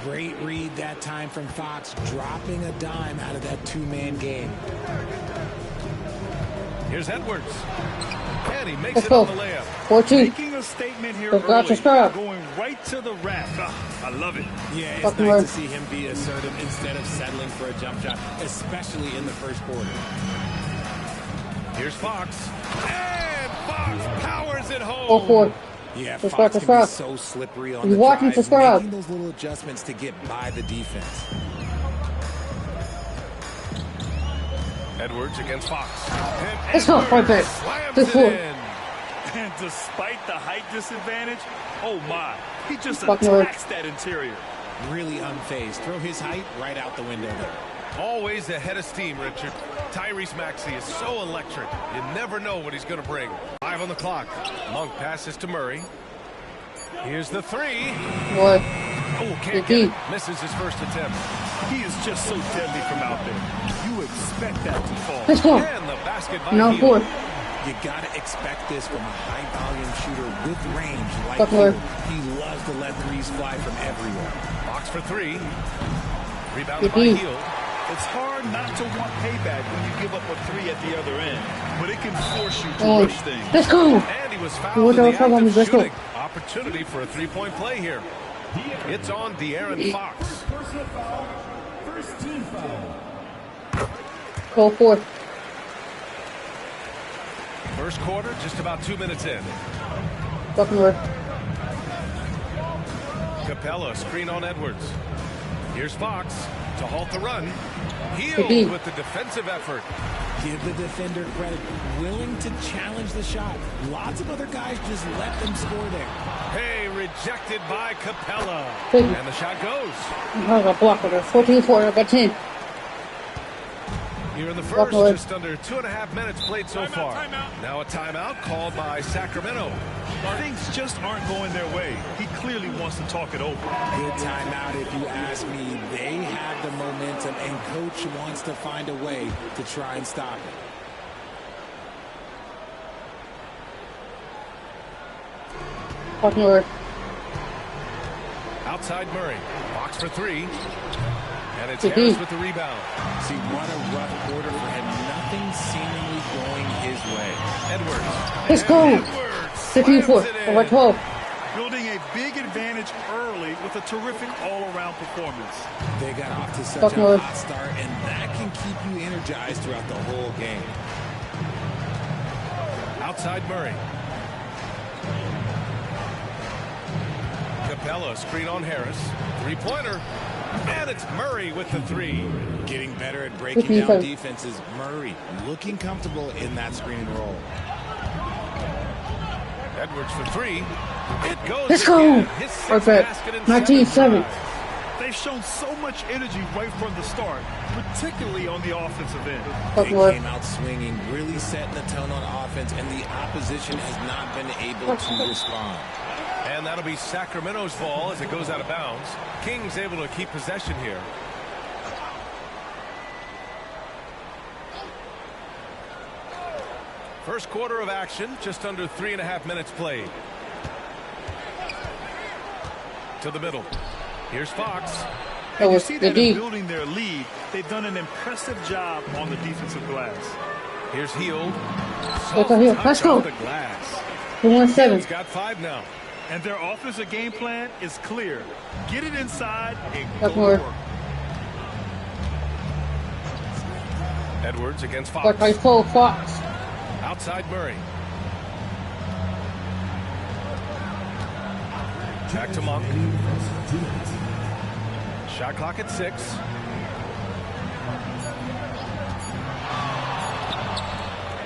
Great read that time from Fox, dropping a dime out of that two-man game. Here's Edwards. And he makes it on the layup. 4-2. Making a statement here early, going right to the rack. I love it. Yeah, it's nice to see him be assertive instead of settling for a jump shot, especially in the first quarter. Here's Fox. And Fox powers it home. 4-4. Yeah, Fox can be so slippery on the drive, making those little adjustments to get by the defense. Edwards against Fox. Let's go, right there. Slams it in. And despite the height disadvantage, oh my, he just attacks that interior. Really unfazed. Throw his height right out the window there. Always ahead of steam, Richard. Tyrese Maxey is so electric. You never know what he's going to bring. 5 on the clock. Monk passes to Murray. Here's the three. What? Oh, can't get it. Misses his first attempt. He is just so deadly from out there. You expect that to fall. Let's go. And the basket by No, 4. You got to expect this from a high-volume shooter with range like Butler. He loves to let threes fly from everywhere. Box for 3. Rebounded by Hield. It's hard not to want payback when you give up a 3 at the other end, but it can force you to rush things. Let's go. And he was fouled in the act of shooting. Opportunity for a three-point play here. It's on De'Aaron Fox. First team foul. Go 4. First quarter, just about 2 minutes in. Buckner. Capella, screen on Edwards. Here's Fox to halt the run. Hield with the defensive effort. Give the defender credit. Willing to challenge the shot. Lots of other guys just let them score there. Hey, rejected by Capella. And the shot goes. I got blocked with her. 14-4. I got 10. Here in the first, just under 2.5 minutes played so far. Now a timeout called by Sacramento. Things just aren't going their way. He clearly wants to talk it over. Good timeout if you ask me. They have the momentum, and Coach wants to find a way to try and stop it. Buckner. Outside Murray. Box for 3. And it's Harris with the rebound. See, what a rough quarter for him. Nothing seemingly going his way. Edwards. Let's go. 15-4. Over 12. Building a big advantage early with a terrific all-around performance. They got off to such a hot start, and that can keep you energized throughout the whole game. Outside Murray. Capella, screen on Harris. Three-pointer. And it's Murray with the 3. Getting better at breaking down defenses. Murray looking comfortable in that screen and roll. Edwards for three. It goes. Let's go. Perfect. 19-7. They've shown so much energy right from the start, particularly on the offensive end. They came out swinging, really setting the tone on offense, and the opposition has not been able to respond. And that'll be Sacramento's ball as it goes out of bounds. Kings able to keep possession here. First quarter of action, just under 3.5 minutes played. To the middle. Here's Fox. And you see that in building their lead, they've done an impressive job on the defensive glass. Here's Hield. Let's go. The glass. 1-7. He's got 5 now. And their offensive game plan is clear. Get it inside and go to work. Edwards against Fox. Fox. Outside Murray. Back to Monk. Shot clock at 6.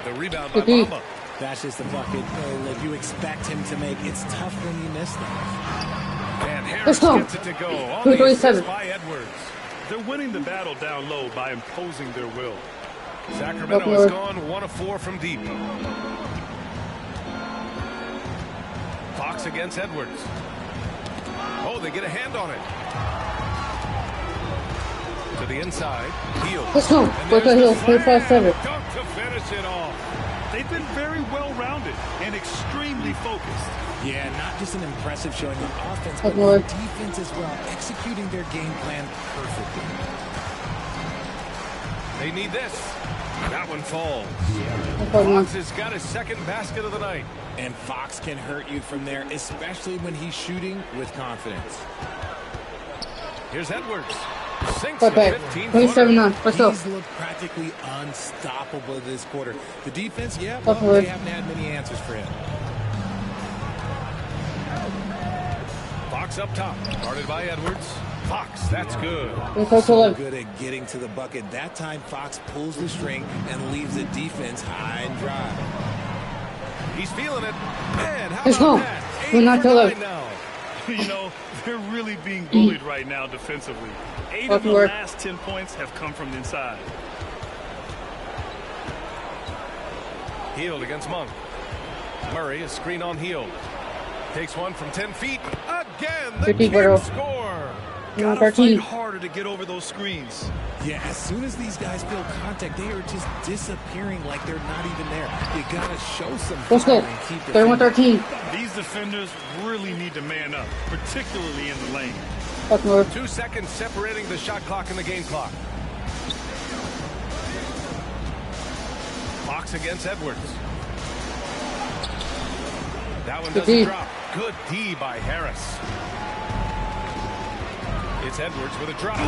The rebound by Bamba. That's just the bucket like you expect him to make. It's tough when you miss them. And Harris gets it to go. On the assist by Edwards. They're winning the battle down low by imposing their will. Sacramento has gone 1 of 4 from deep. Fox against Edwards. Oh, they get a hand on it. To the inside. Hield. Let's go. Hield. 25-7. Dunk to finish it off. They've been very well-rounded and extremely focused. Yeah, not just an impressive showing on offense, but on defense as well, executing their game plan perfectly. They need this. That one falls. Fox has got his second basket of the night. And Fox can hurt you from there, especially when he's shooting with confidence. Here's Edwards. Sinks 27-9. Let's go. He's looked practically unstoppable this quarter. The defense, yeah, well, they haven't had many answers for him. Fox up top. Guarded by Edwards. Fox, that's good. So good at getting to the bucket. That time, Fox pulls the string and leaves the defense high and dry. He's feeling it. Man, how Let's about go. that? We're not too late. Now. You know, they're really being bullied right now defensively. 8 of the last 10 points have come from the inside. Hield against Monk. Murray, a screen on Hield. Takes one from 10 feet. Again, the Kings score. Gotta fight harder to get over those screens. Yeah, as soon as these guys feel contact, they are just disappearing like they're not even there. You gotta show some. Let's go. 31-13. These defenders really need to man up, particularly in the lane. 2 seconds separating the shot clock and the game clock. Fox against Edwards. That one doesn't drop. Good D by Harris. It's Edwards with a drop.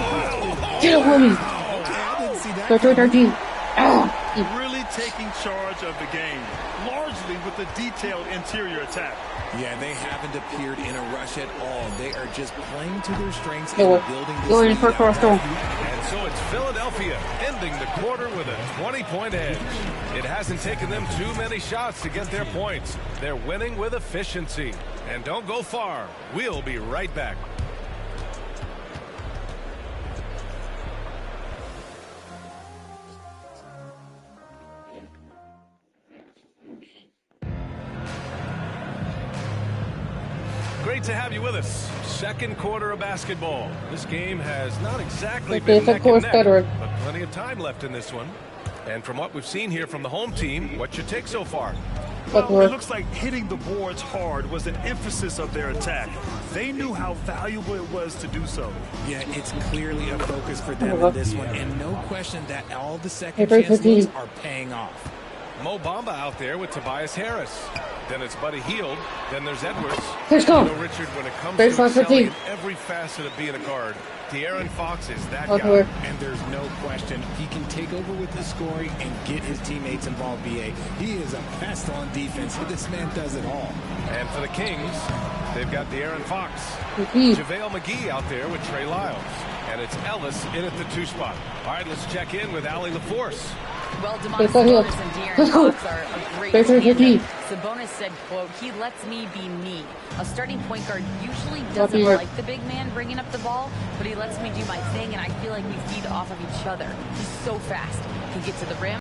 Get away. 13-13. Really taking charge of the game, largely with the detailed interior attack. Yeah, they haven't appeared in a rush at all. They are just playing to their strengths and building this lead. And so it's Philadelphia ending the quarter with a 20-point edge. It hasn't taken them too many shots to get their points. They're winning with efficiency. And don't go far. We'll be right back. Great to have you with us. Second quarter of basketball. This game has not exactly been neck and neck, but plenty of time left in this one. And from what we've seen here from the home team, what's your take so far? Well, it looks like hitting the boards hard was an emphasis of their attack. They knew how valuable it was to do so. Yeah, it's clearly a focus for them in this one, and no question that all the second chance looks are paying off. Mo Bamba out there with Tobias Harris. Then it's Buddy Hield. Then there's Edwards. Let's go. You know, Richard, when it comes to excelling in every facet of being a guard, De'Aaron Fox is that guy. And there's no question he can take over with the scoring and get his teammates involved, B.A. He is a pest on defense. This man does it all. And for the Kings, they've got De'Aaron Fox. JaVale McGee out there with Trey Lyles. And it's Ellis in at the 2 spot. All right, let's check in with Allie LaForce. Well, Domantas Sabonis and De'Aaron Fox are a great tandem. Sabonis said, quote, "He lets me be me. A starting point guard usually doesn't like the big man bringing up the ball, but he lets me do my thing, and I feel like we feed off of each other. He's so fast. He gets to the rim."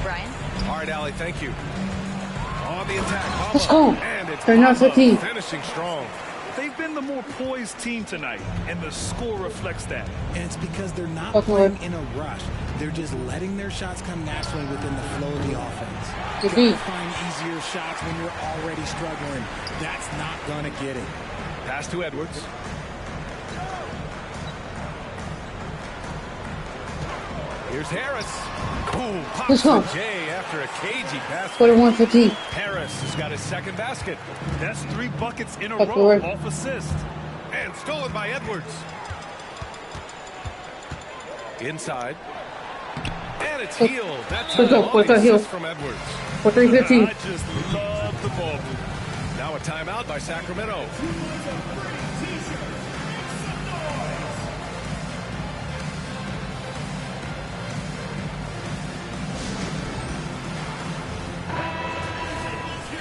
Brian? All right, Allie, thank you. On the attack, let's go. And it's finishing strong. They've been the more poised team tonight, and the score reflects that. And it's because they're not playing in a rush. They're just letting their shots come naturally within the flow of the offense. You can't find easier shots when you're already struggling. That's not going to get it. Pass to Edwards. Here's Harris. Ooh, pops to Jay after a cagey pass. 41-15. Harris has got his second basket. That's 3 buckets in a row off assist. And stolen by Edwards. Inside. And it's healed. That's a assist from Edwards. 43-15. I just love the ball. Now a timeout by Sacramento.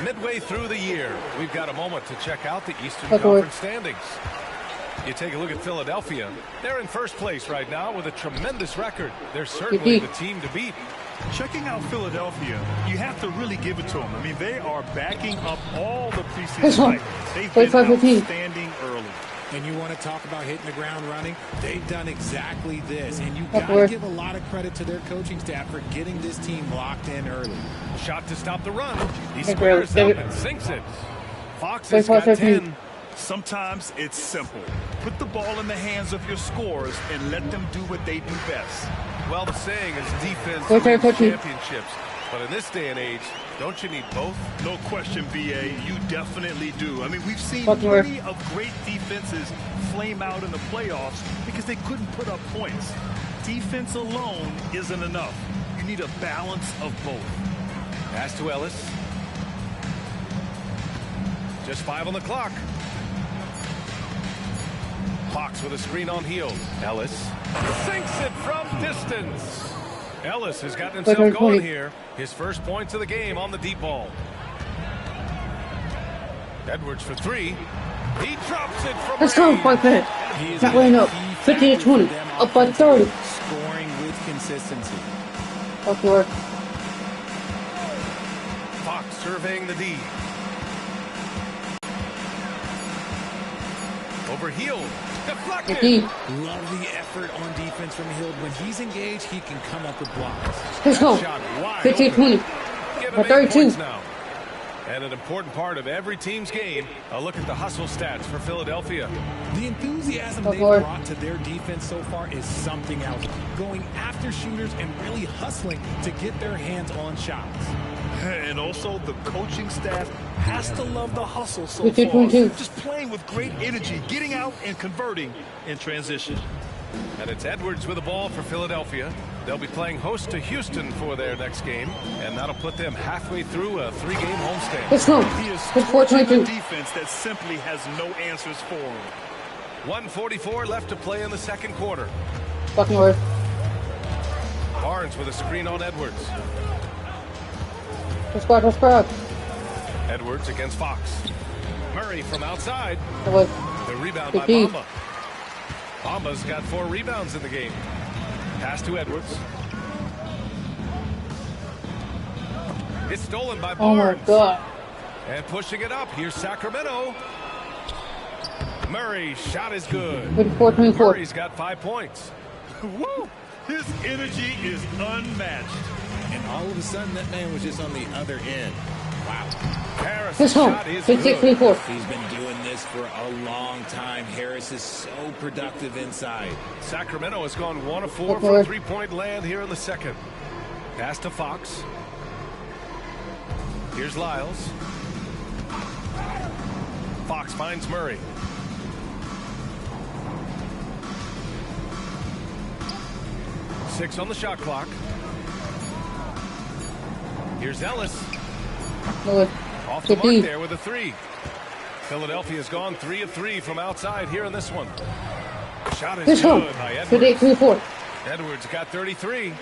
Midway through the year, we've got a moment to check out the Eastern Conference standings. You take a look at Philadelphia. They're in first place right now with a tremendous record. They're certainly the team to beat. Checking out Philadelphia, you have to really give it to them. I mean, they are backing up all the preseason titles. They've been outstanding early. And you want to talk about hitting the ground running? They've done exactly this. And you've got to give a lot of credit to their coaching staff for getting this team locked in early. Shot to stop the run. He squares up and sinks it. Fox has got 10. Sometimes it's simple. Put the ball in the hands of your scorers and let them do what they do best. Well, the saying is defense wins championships. But in this day and age, don't you need both? No question, B.A. You definitely do. I mean, we've seen plenty of great defenses flame out in the playoffs because they couldn't put up points. Defense alone isn't enough. You need a balance of both. Pass to Ellis. Just 5 on the clock. Fox with a screen on Hield. Ellis sinks it from distance. Ellis has gotten himself going here. His first points of the game on the deep ball. Edwards for 3. He drops it from let's go, 5 minutes. Not laying up. 50-20. Up by 30. Scoring with consistency. Okay. Fox surveying the D. Over Hield. Deflected. Love the effort on defense from Hield. When he's engaged, he can come up with blocks. Let's go. 50-20. 32. Now. And an important part of every team's game, a look at the hustle stats for Philadelphia. The enthusiasm they've brought to their defense so far is something else. Going after shooters and really hustling to get their hands on shots. And also the coaching staff has to love the hustle so far. Just playing with great energy, getting out and converting in transition. And it's Edwards with the ball for Philadelphia. They'll be playing host to Houston for their next game, and that'll put them halfway through a 3-game homestand. Let's go. He is forcing a defense that simply has no answers for him. 1:44 left to play in the second quarter. Fucking word. Barnes with a screen on Edwards. Let's go. Edwards against Fox. Murray from outside. The rebound by Bamba. Bamba's got 4 rebounds in the game. Pass to Edwards. It's stolen by Barnes. Oh my God. And pushing it up. Here's Sacramento. Murray shot is good. 24-24. Murray's got 5 points. Woo! His energy is unmatched. And all of a sudden, that man was just on the other end. Wow. Harris' shot is good. He's been doing this for a long time. Harris is so productive inside. Sacramento has gone 1 of 4 from three-point land here in the second. Pass to Fox. Here's Lyles. Fox finds Murray. Six on the shot clock. Here's Ellis. Off the mark there with a 3. Philadelphia's gone 3 of 3 from outside here in this one. Shot is good by Edwards. Edwards got 33.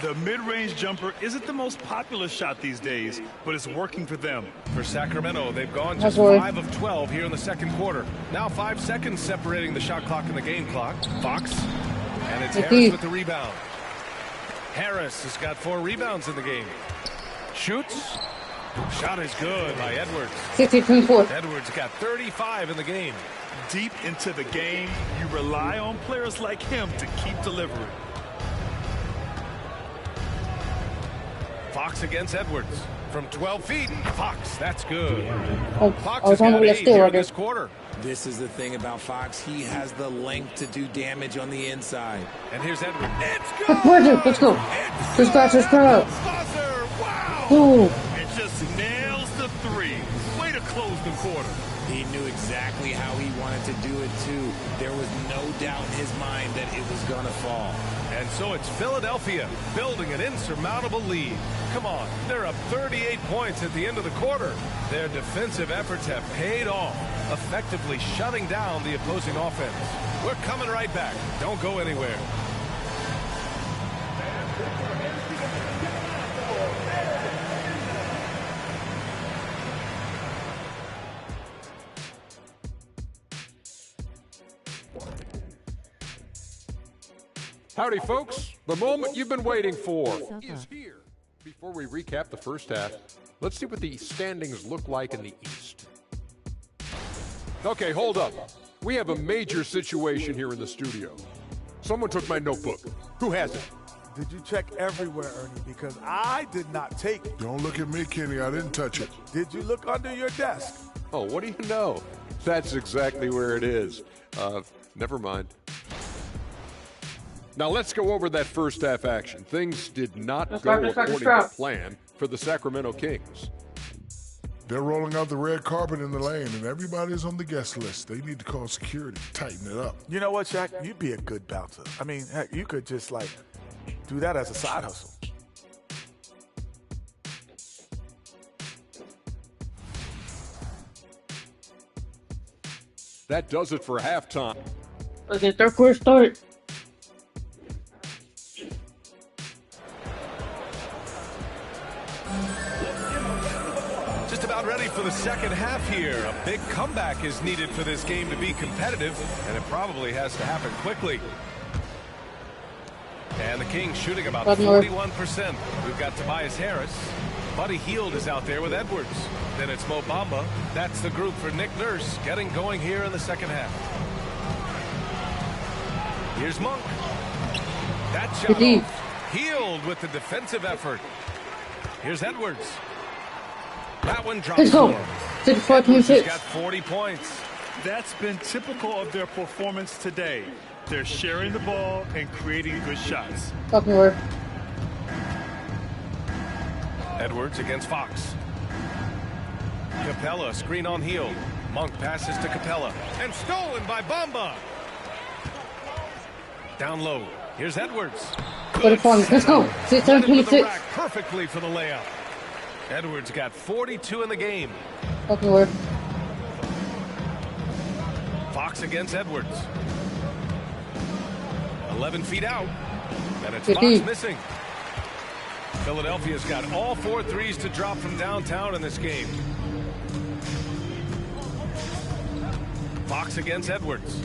The mid-range jumper isn't the most popular shot these days, but it's working for them. For Sacramento, they've gone just 5 of 12 here in the second quarter. Now 5 seconds separating the shot clock and the game clock. Fox, and it's Harris with the rebound. Harris has got 4 rebounds in the game. Shoots. Shot is good by Edwards. 60-24. Edwards got 35 in the game. Deep into the game, you rely on players like him to keep delivering. Fox against Edwards. From 12 feet, Fox, that's good. Fox has got 8 here in this quarter. This is the thing about Fox. He has the length to do damage on the inside. And here's Edwards. Let's go. Let's go. Wow. Ooh. It just nails the 3. Way to close the quarter. He knew exactly how he wanted to do it, too. There was no doubt in his mind that it was going to fall. And so it's Philadelphia building an insurmountable lead. Come on, they're up 38 points at the end of the quarter. Their defensive efforts have paid off, effectively shutting down the opposing offense. We're coming right back. Don't go anywhere. Howdy, folks. The moment you've been waiting for is here. Before we recap the first half, let's see what the standings look like in the East. Okay, hold up. We have a major situation here in the studio. Someone took my notebook. Who has it? Did you check everywhere, Ernie? Because I did not take it. Don't look at me, Kenny. I didn't touch it. Did you look under your desk? Oh, what do you know? That's exactly where it is. Never mind. Now let's go over that first half action. Things did not go according to plan for the Sacramento Kings. They're rolling out the red carpet in the lane, and everybody's on the guest list. They need to call security, tighten it up. You know what, Shaq? You'd be a good bouncer. I mean, heck, you could just, like, do that as a side hustle. That does it for halftime. Let's get their first start. Just about ready for the second half here. A big comeback is needed for this game to be competitive, and it probably has to happen quickly. And the Kings shooting about 41%. We've got Tobias Harris. Buddy Hield is out there with Edwards. Then it's Mo Bamba. That's the group for Nick Nurse getting going here in the second half. Here's Monk. That shot off. Hield with the defensive effort. Here's Edwards. That one drops. Let's go. Edwards has got 40 points. That's been typical of their performance today. They're sharing the ball and creating good shots. Edwards against Fox. Capella, screen on Hield. Monk passes to Capella. And stolen by Bamba. Down low. Here's Edwards. Let's go. 6-26. Perfectly for the layup. Edwards got 42 in the game. Fox against Edwards. 11 feet out. And it's Fox missing. Philadelphia's got all 4 threes to drop from downtown in this game. Fox against Edwards.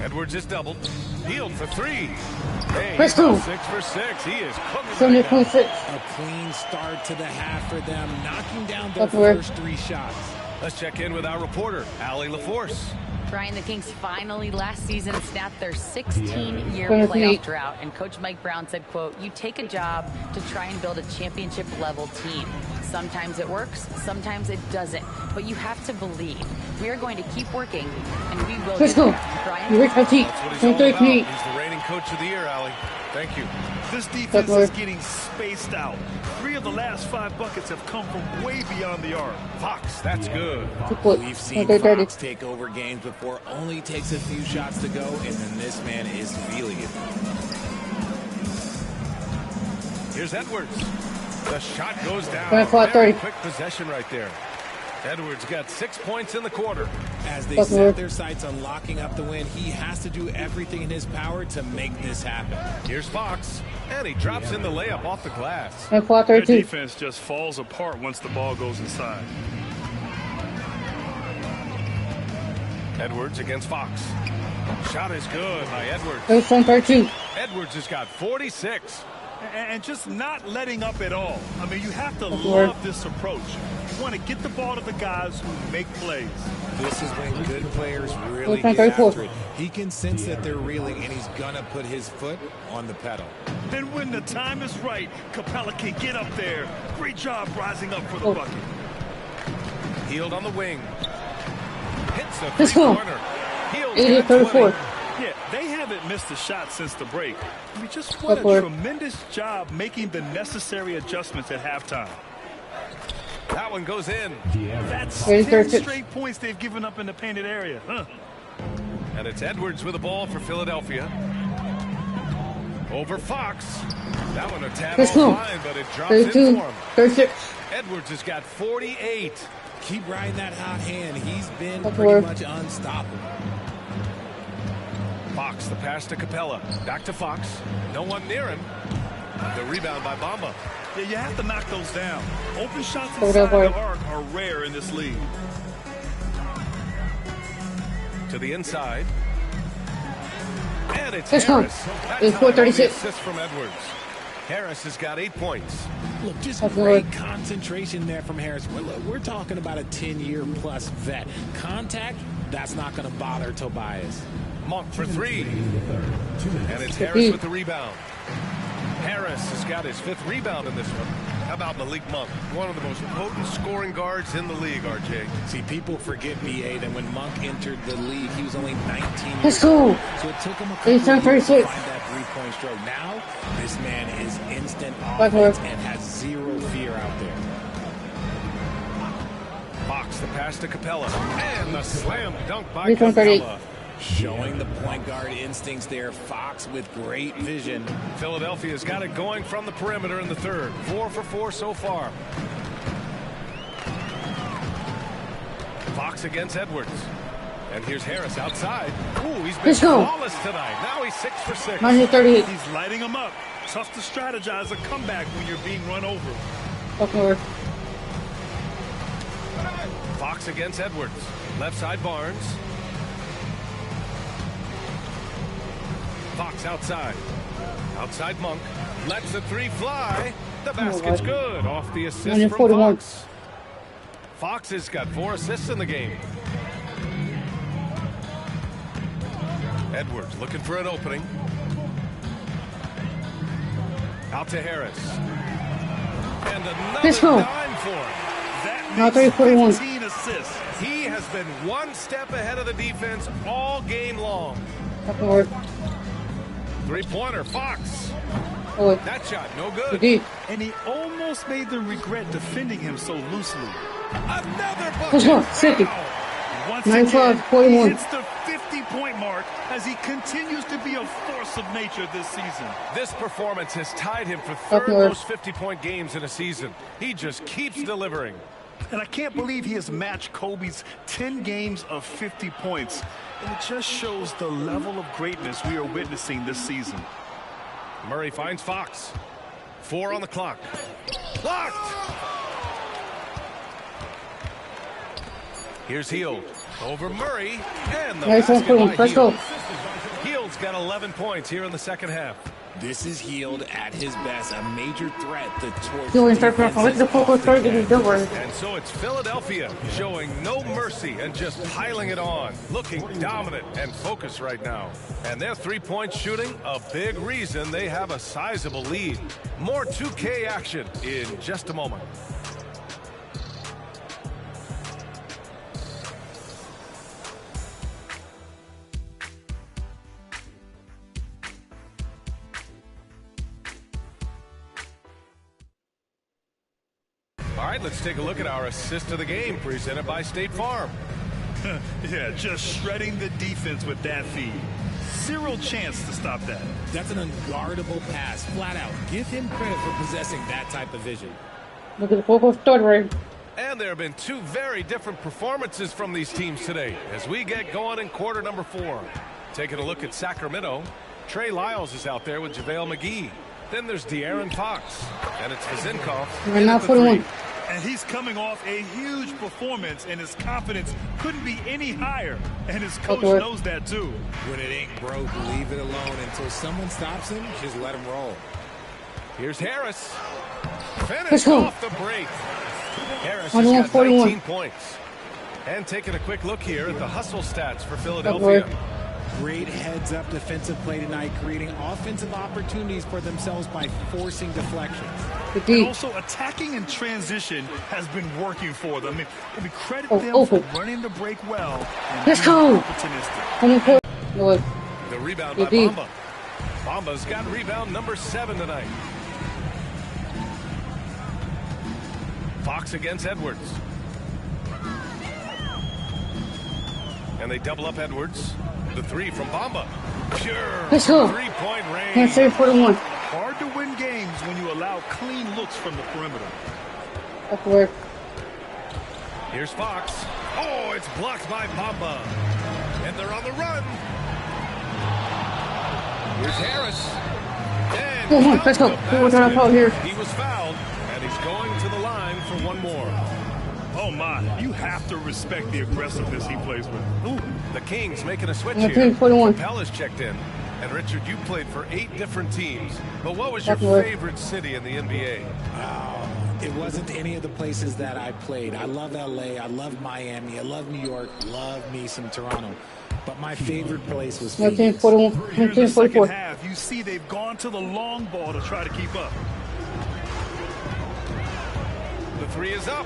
Edwards is doubled. Hield for 3. Hey, 6 for 6. He is cooking right now. A clean start to the half for them, knocking down their first 3 shots. Let's check in with our reporter, Allie LaForce. Brian, the Kings finally last season snapped their 16-year playoff drought, and Coach Mike Brown said, quote, "You take a job to try and build a championship-level team. Sometimes it works, sometimes it doesn't, but you have to believe. We are going to keep working, and we will." Let's go. Brian? That's what he's all about. He's the reigning coach of the year, Allie. Thank you. This defense is getting spaced out. 3 of the last 5 buckets have come from way beyond the arc. Fox, that's good. We've seen Fox take over games before. Only takes a few shots to go, and then this man is feeling it. Here's Edwards. The shot goes down. 24-30. Quick possession right there. Edwards got 6 points in the quarter. As they set their sights on locking up the win, he has to do everything in his power to make this happen. Here's Fox, and he drops in the layup off the glass. Their defense just falls apart once the ball goes inside. Edwards against Fox. Shot is good by Edwards. Edwards has got 46. And just not letting up at all. I mean, you have to love this approach. You want to get the ball to the guys who make plays. This is when good players really get after it. He can sense that they're reeling, and he's going to put his foot on the pedal. And when the time is right, Capella can get up there. Great job rising up for the bucket. Hield on the wing. Hits a three-pointer. Hield 34. Yeah, they haven't missed a shot since the break. I mean, just what a tremendous job making the necessary adjustments at halftime. That one goes in. That's 10 straight points they've given up in the painted area. Huh? And it's Edwards with the ball for Philadelphia. Over Fox. That one a tad offline, but it drops in for him. 36. Edwards has got 48. Keep riding that hot hand. He's been pretty much unstoppable. Fox, the pass to Capella. Back to Fox. No one near him. The rebound by Bamba. Yeah, you have to knock those down. Open shots inside the arc are rare in this league. To the inside. And it's Harris. It's 436. Assist from Edwards. Harris has got 8 points. Look, just great concentration there from Harris. We're talking about a 10-year-plus vet. Contact, that's not going to bother Tobias. Monk for three. And it's Harris with the rebound. Harris has got his 5th rebound in this one. How about Malik Monk? One of the most potent scoring guards in the league, RJ. See, people forget, B.A., that when Monk entered the league, he was only 19 years Let's go. old. So it took him a couple of years to find that three-point stroke. Now, this man is instant offense and has zero fear out there. Fox, the pass to Capella. And the slam dunk by Capella. Showing the point guard instincts there. Fox with great vision. Philadelphia's got it going from the perimeter in the third. 4 for 4 so far. Fox against Edwards. And here's Harris outside. Ooh, he's been flawless tonight. Now he's 6 for 6. He's lighting them up. Tough to strategize a comeback when you're being run over. Fox against Edwards. Left side Barnes. Fox outside. Outside Monk. Lets the three fly. The basket's good. Off the assist from Fox. Fox has got 4 assists in the game. Edwards looking for an opening. Out to Harris. And another dime for him. Now 341. 15 assists. He has been one step ahead of the defense all game long. Three-pointer, Fox. That shot, no good. And he almost made them regret defending him so loosely. Another bucket. 50. Once again, he hits the 50-point mark as he continues to be a force of nature this season. This performance has tied him for 3rd most 50-point games in a season. He just keeps delivering. And I can't believe he has matched Kobe's 10 games of 50 points. And it just shows the level of greatness we are witnessing this season. Murray finds Fox. 4 on the clock. Blocked! Here's Hield. Over Murray. And the basket by Hield. Hield's got 11 points here in the second half. This is Hield at his best, a major threat to torch And so it's Philadelphia showing no mercy and just piling it on, looking dominant and focused right now. And their three-point shooting, a big reason they have a sizable lead. More 2K action in just a moment. All right, let's take a look at our assist of the game presented by State Farm. Yeah, just shredding the defense with that feed. Zero chance to stop that. That's an unguardable pass, flat out. Give him credit for possessing that type of vision. Look at the football start right. And there have been two very different performances from these teams today as we get going in quarter number 4. Taking a look at Sacramento, Trey Lyles is out there with JaVale McGee. Then there's De'Aaron Fox, and it's Vezenkov. Right now, 41. And he's coming off a huge performance, and his confidence couldn't be any higher. And his coach knows that, too. When it ain't broke, leave it alone. Until someone stops him, just let him roll. Here's Harris. Finish off the break. Harris has got 41. 19 points. And taking a quick look here at the hustle stats for Philadelphia. Great heads-up defensive play tonight, creating offensive opportunities for themselves by forcing deflections. And also, attacking in transition has been working for them. I mean credit them for running the break well. Let's go. The rebound by Bamba. Bamba's got rebound number 7 tonight. Fox against Edwards. And they double up Edwards. The 3 from Bamba. Pure three-point range. 41. Hard to win games when you allow clean looks from the perimeter. Upward. Here's Fox. Oh, it's blocked by Bamba. And they're on the run. Here's Harris. And let's go. He was fouled, and he's going to the line for one more. Oh, my. You have to respect the aggressiveness he plays with. Ooh, the Kings making a switch here. Capella's checked in. And, Richard, you played for 8 different teams. But what was your favorite city in the NBA? It wasn't any of the places that I played. I love L.A., I love Miami, I love New York, love me some Toronto. But my favorite place was Phoenix. 1944. Half, you see they've gone to the long ball to try to keep up. The 3 is up.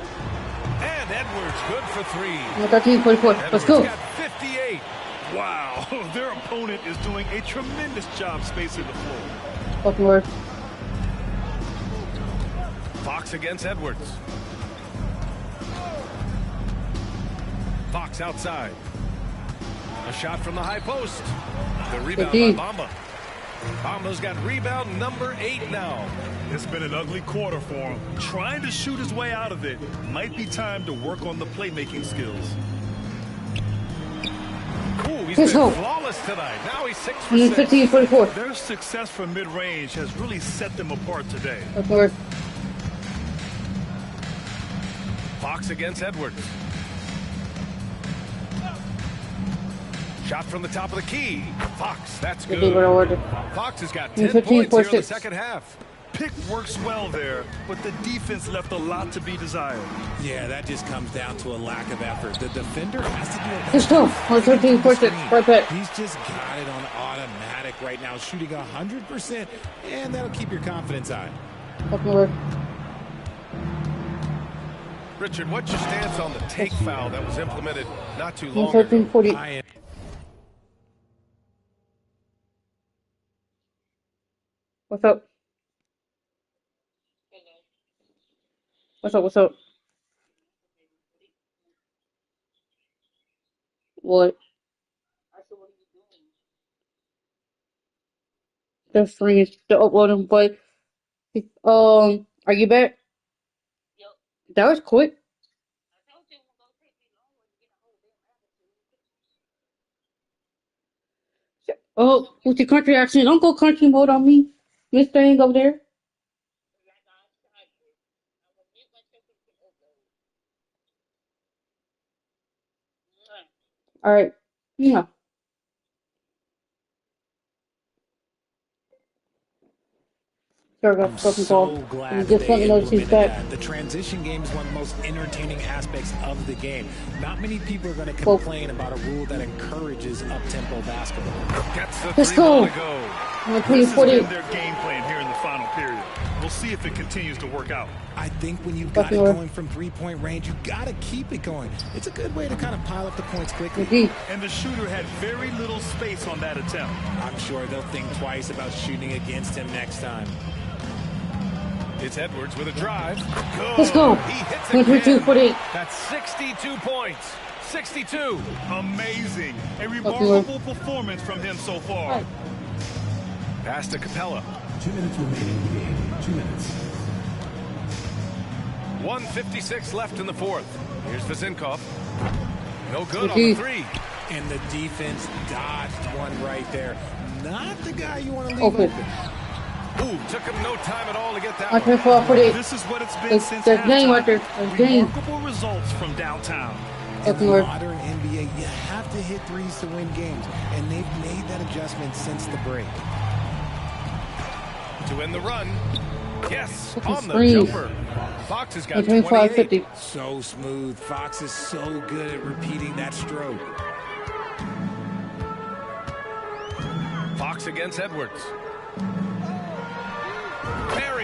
And Edwards good for 3. 13-44. Let's go. Got 58. Wow, their opponent is doing a tremendous job spacing the floor. Upward. Fox against Edwards. Fox outside. A shot from the high post. The rebound by Bamba. Bamba's got rebound number 8 now. It's been an ugly quarter for him. Trying to shoot his way out of it. Might be time to work on the playmaking skills. Ooh, he's been flawless tonight. Now he's 6 for 6. 15-44. Their success from mid-range has really set them apart today. Upward. Fox against Edwards. Shot from the top of the key. Fox, that's good. Fox has got 10 points here in the second half. Pick works well there, but the defense left a lot to be desired. Yeah, that just comes down to a lack of effort. The defender has to do it. Let's go. 13-46. Right back. He's just got it on automatic right now, shooting 100%, and that'll keep your confidence high. Upward. Richard, what's your stance on the take foul that was implemented not too long ago? 13-40. What's up? What's up? What? Just ringing to upload them, but are you back? Yep. That was quick. Oh, with the country accent, don't go country mode on me. Miss Thing over there. All right. Yeah. I'm so glad that they implemented that. The transition game is one of the most entertaining aspects of the game. Not many people are going to complain about a rule that encourages up-tempo basketball. Let's go. This has been their game plan here in the final period. We'll see if it continues to work out. I think when you've got it going from three-point range, you got to keep it going. It's a good way to kind of pile up the points quickly. And the shooter had very little space on that attempt. I'm sure they'll think twice about shooting against him next time. It's Edwards with a drive. Good. Let's go. He hits 122-48. That's 62 points. 62. Amazing. A remarkable performance from him so far. Right. Pass to Capella. 2 minutes remaining in the game. 2 minutes. 1:56 left in the fourth. Here's Vezinkov. No good on the three. And the defense dodged one right there. Not the guy you want to leave open. Ooh, took him no time at all to get that one. This is what it's been since halftime. Remarkable results from downtown. In the modern NBA, you have to hit threes to win games, and they've made that adjustment since the break. To end the run. Yes, on the jumper. Fox has got 28. So smooth. Fox is so good at repeating that stroke. Fox against Edwards.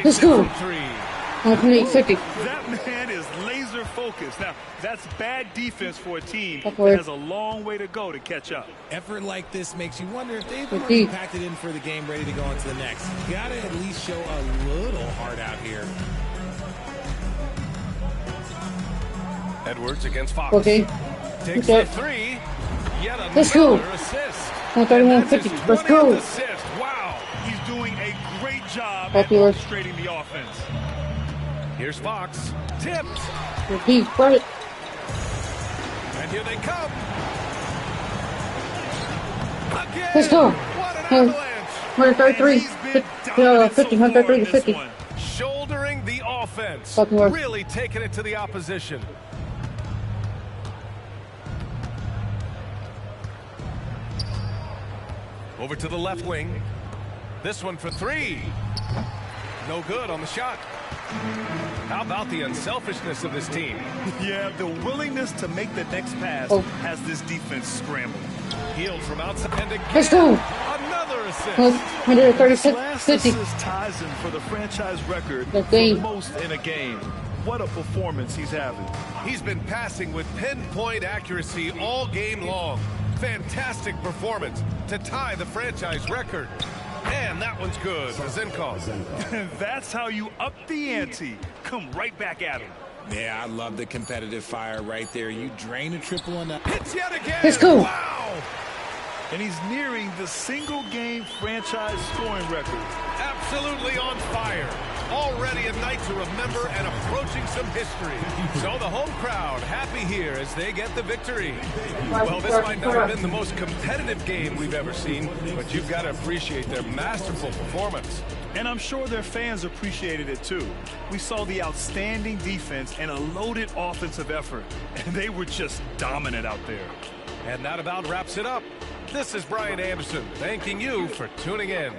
Let's go. 50. That man is laser focused. Now, that's bad defense for a team that has a long way to go to catch up. Effort like this makes you wonder if they've already packed it in for the game, ready to go on to the next. You gotta at least show a little heart out here. Edwards against Fox. Takes the three. Yet Let's go. Assist. 131-50. Let's go. Assist. Wow. He's doing a great job at orchestrating the offense. Here's Fox. Tipped. Repeat. Got it. And here they come. Again. Let's go. What an avalanche. 133. 133-50. Shouldering the offense. Really taking it to the opposition. Over to the left wing. This one for three. No good on the shot. How about the unselfishness of this team? Yeah, the willingness to make the next pass has this defense scrambled. Healed from outside. And again, let's go. Another assist. 136-50. Ties him for the franchise record for most in a game. What a performance he's having. He's been passing with pinpoint accuracy all game long. Fantastic performance to tie the franchise record. And that one's good. Vezinkov. That's how you up the ante. Come right back at him. Yeah, I love the competitive fire right there. You drain a triple on that. Hits yet again. Let's go. Wow. And he's nearing the single-game franchise scoring record. Absolutely on fire. Already a night to remember and approaching some history. So the home crowd happy here as they get the victory. Well, this might not have been the most competitive game we've ever seen, but you've got to appreciate their masterful performance. And I'm sure their fans appreciated it too. We saw the outstanding defense and a loaded offensive effort, and they were just dominant out there. And that about wraps it up. This is Brian Anderson thanking you for tuning in.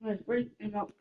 Let's break him out.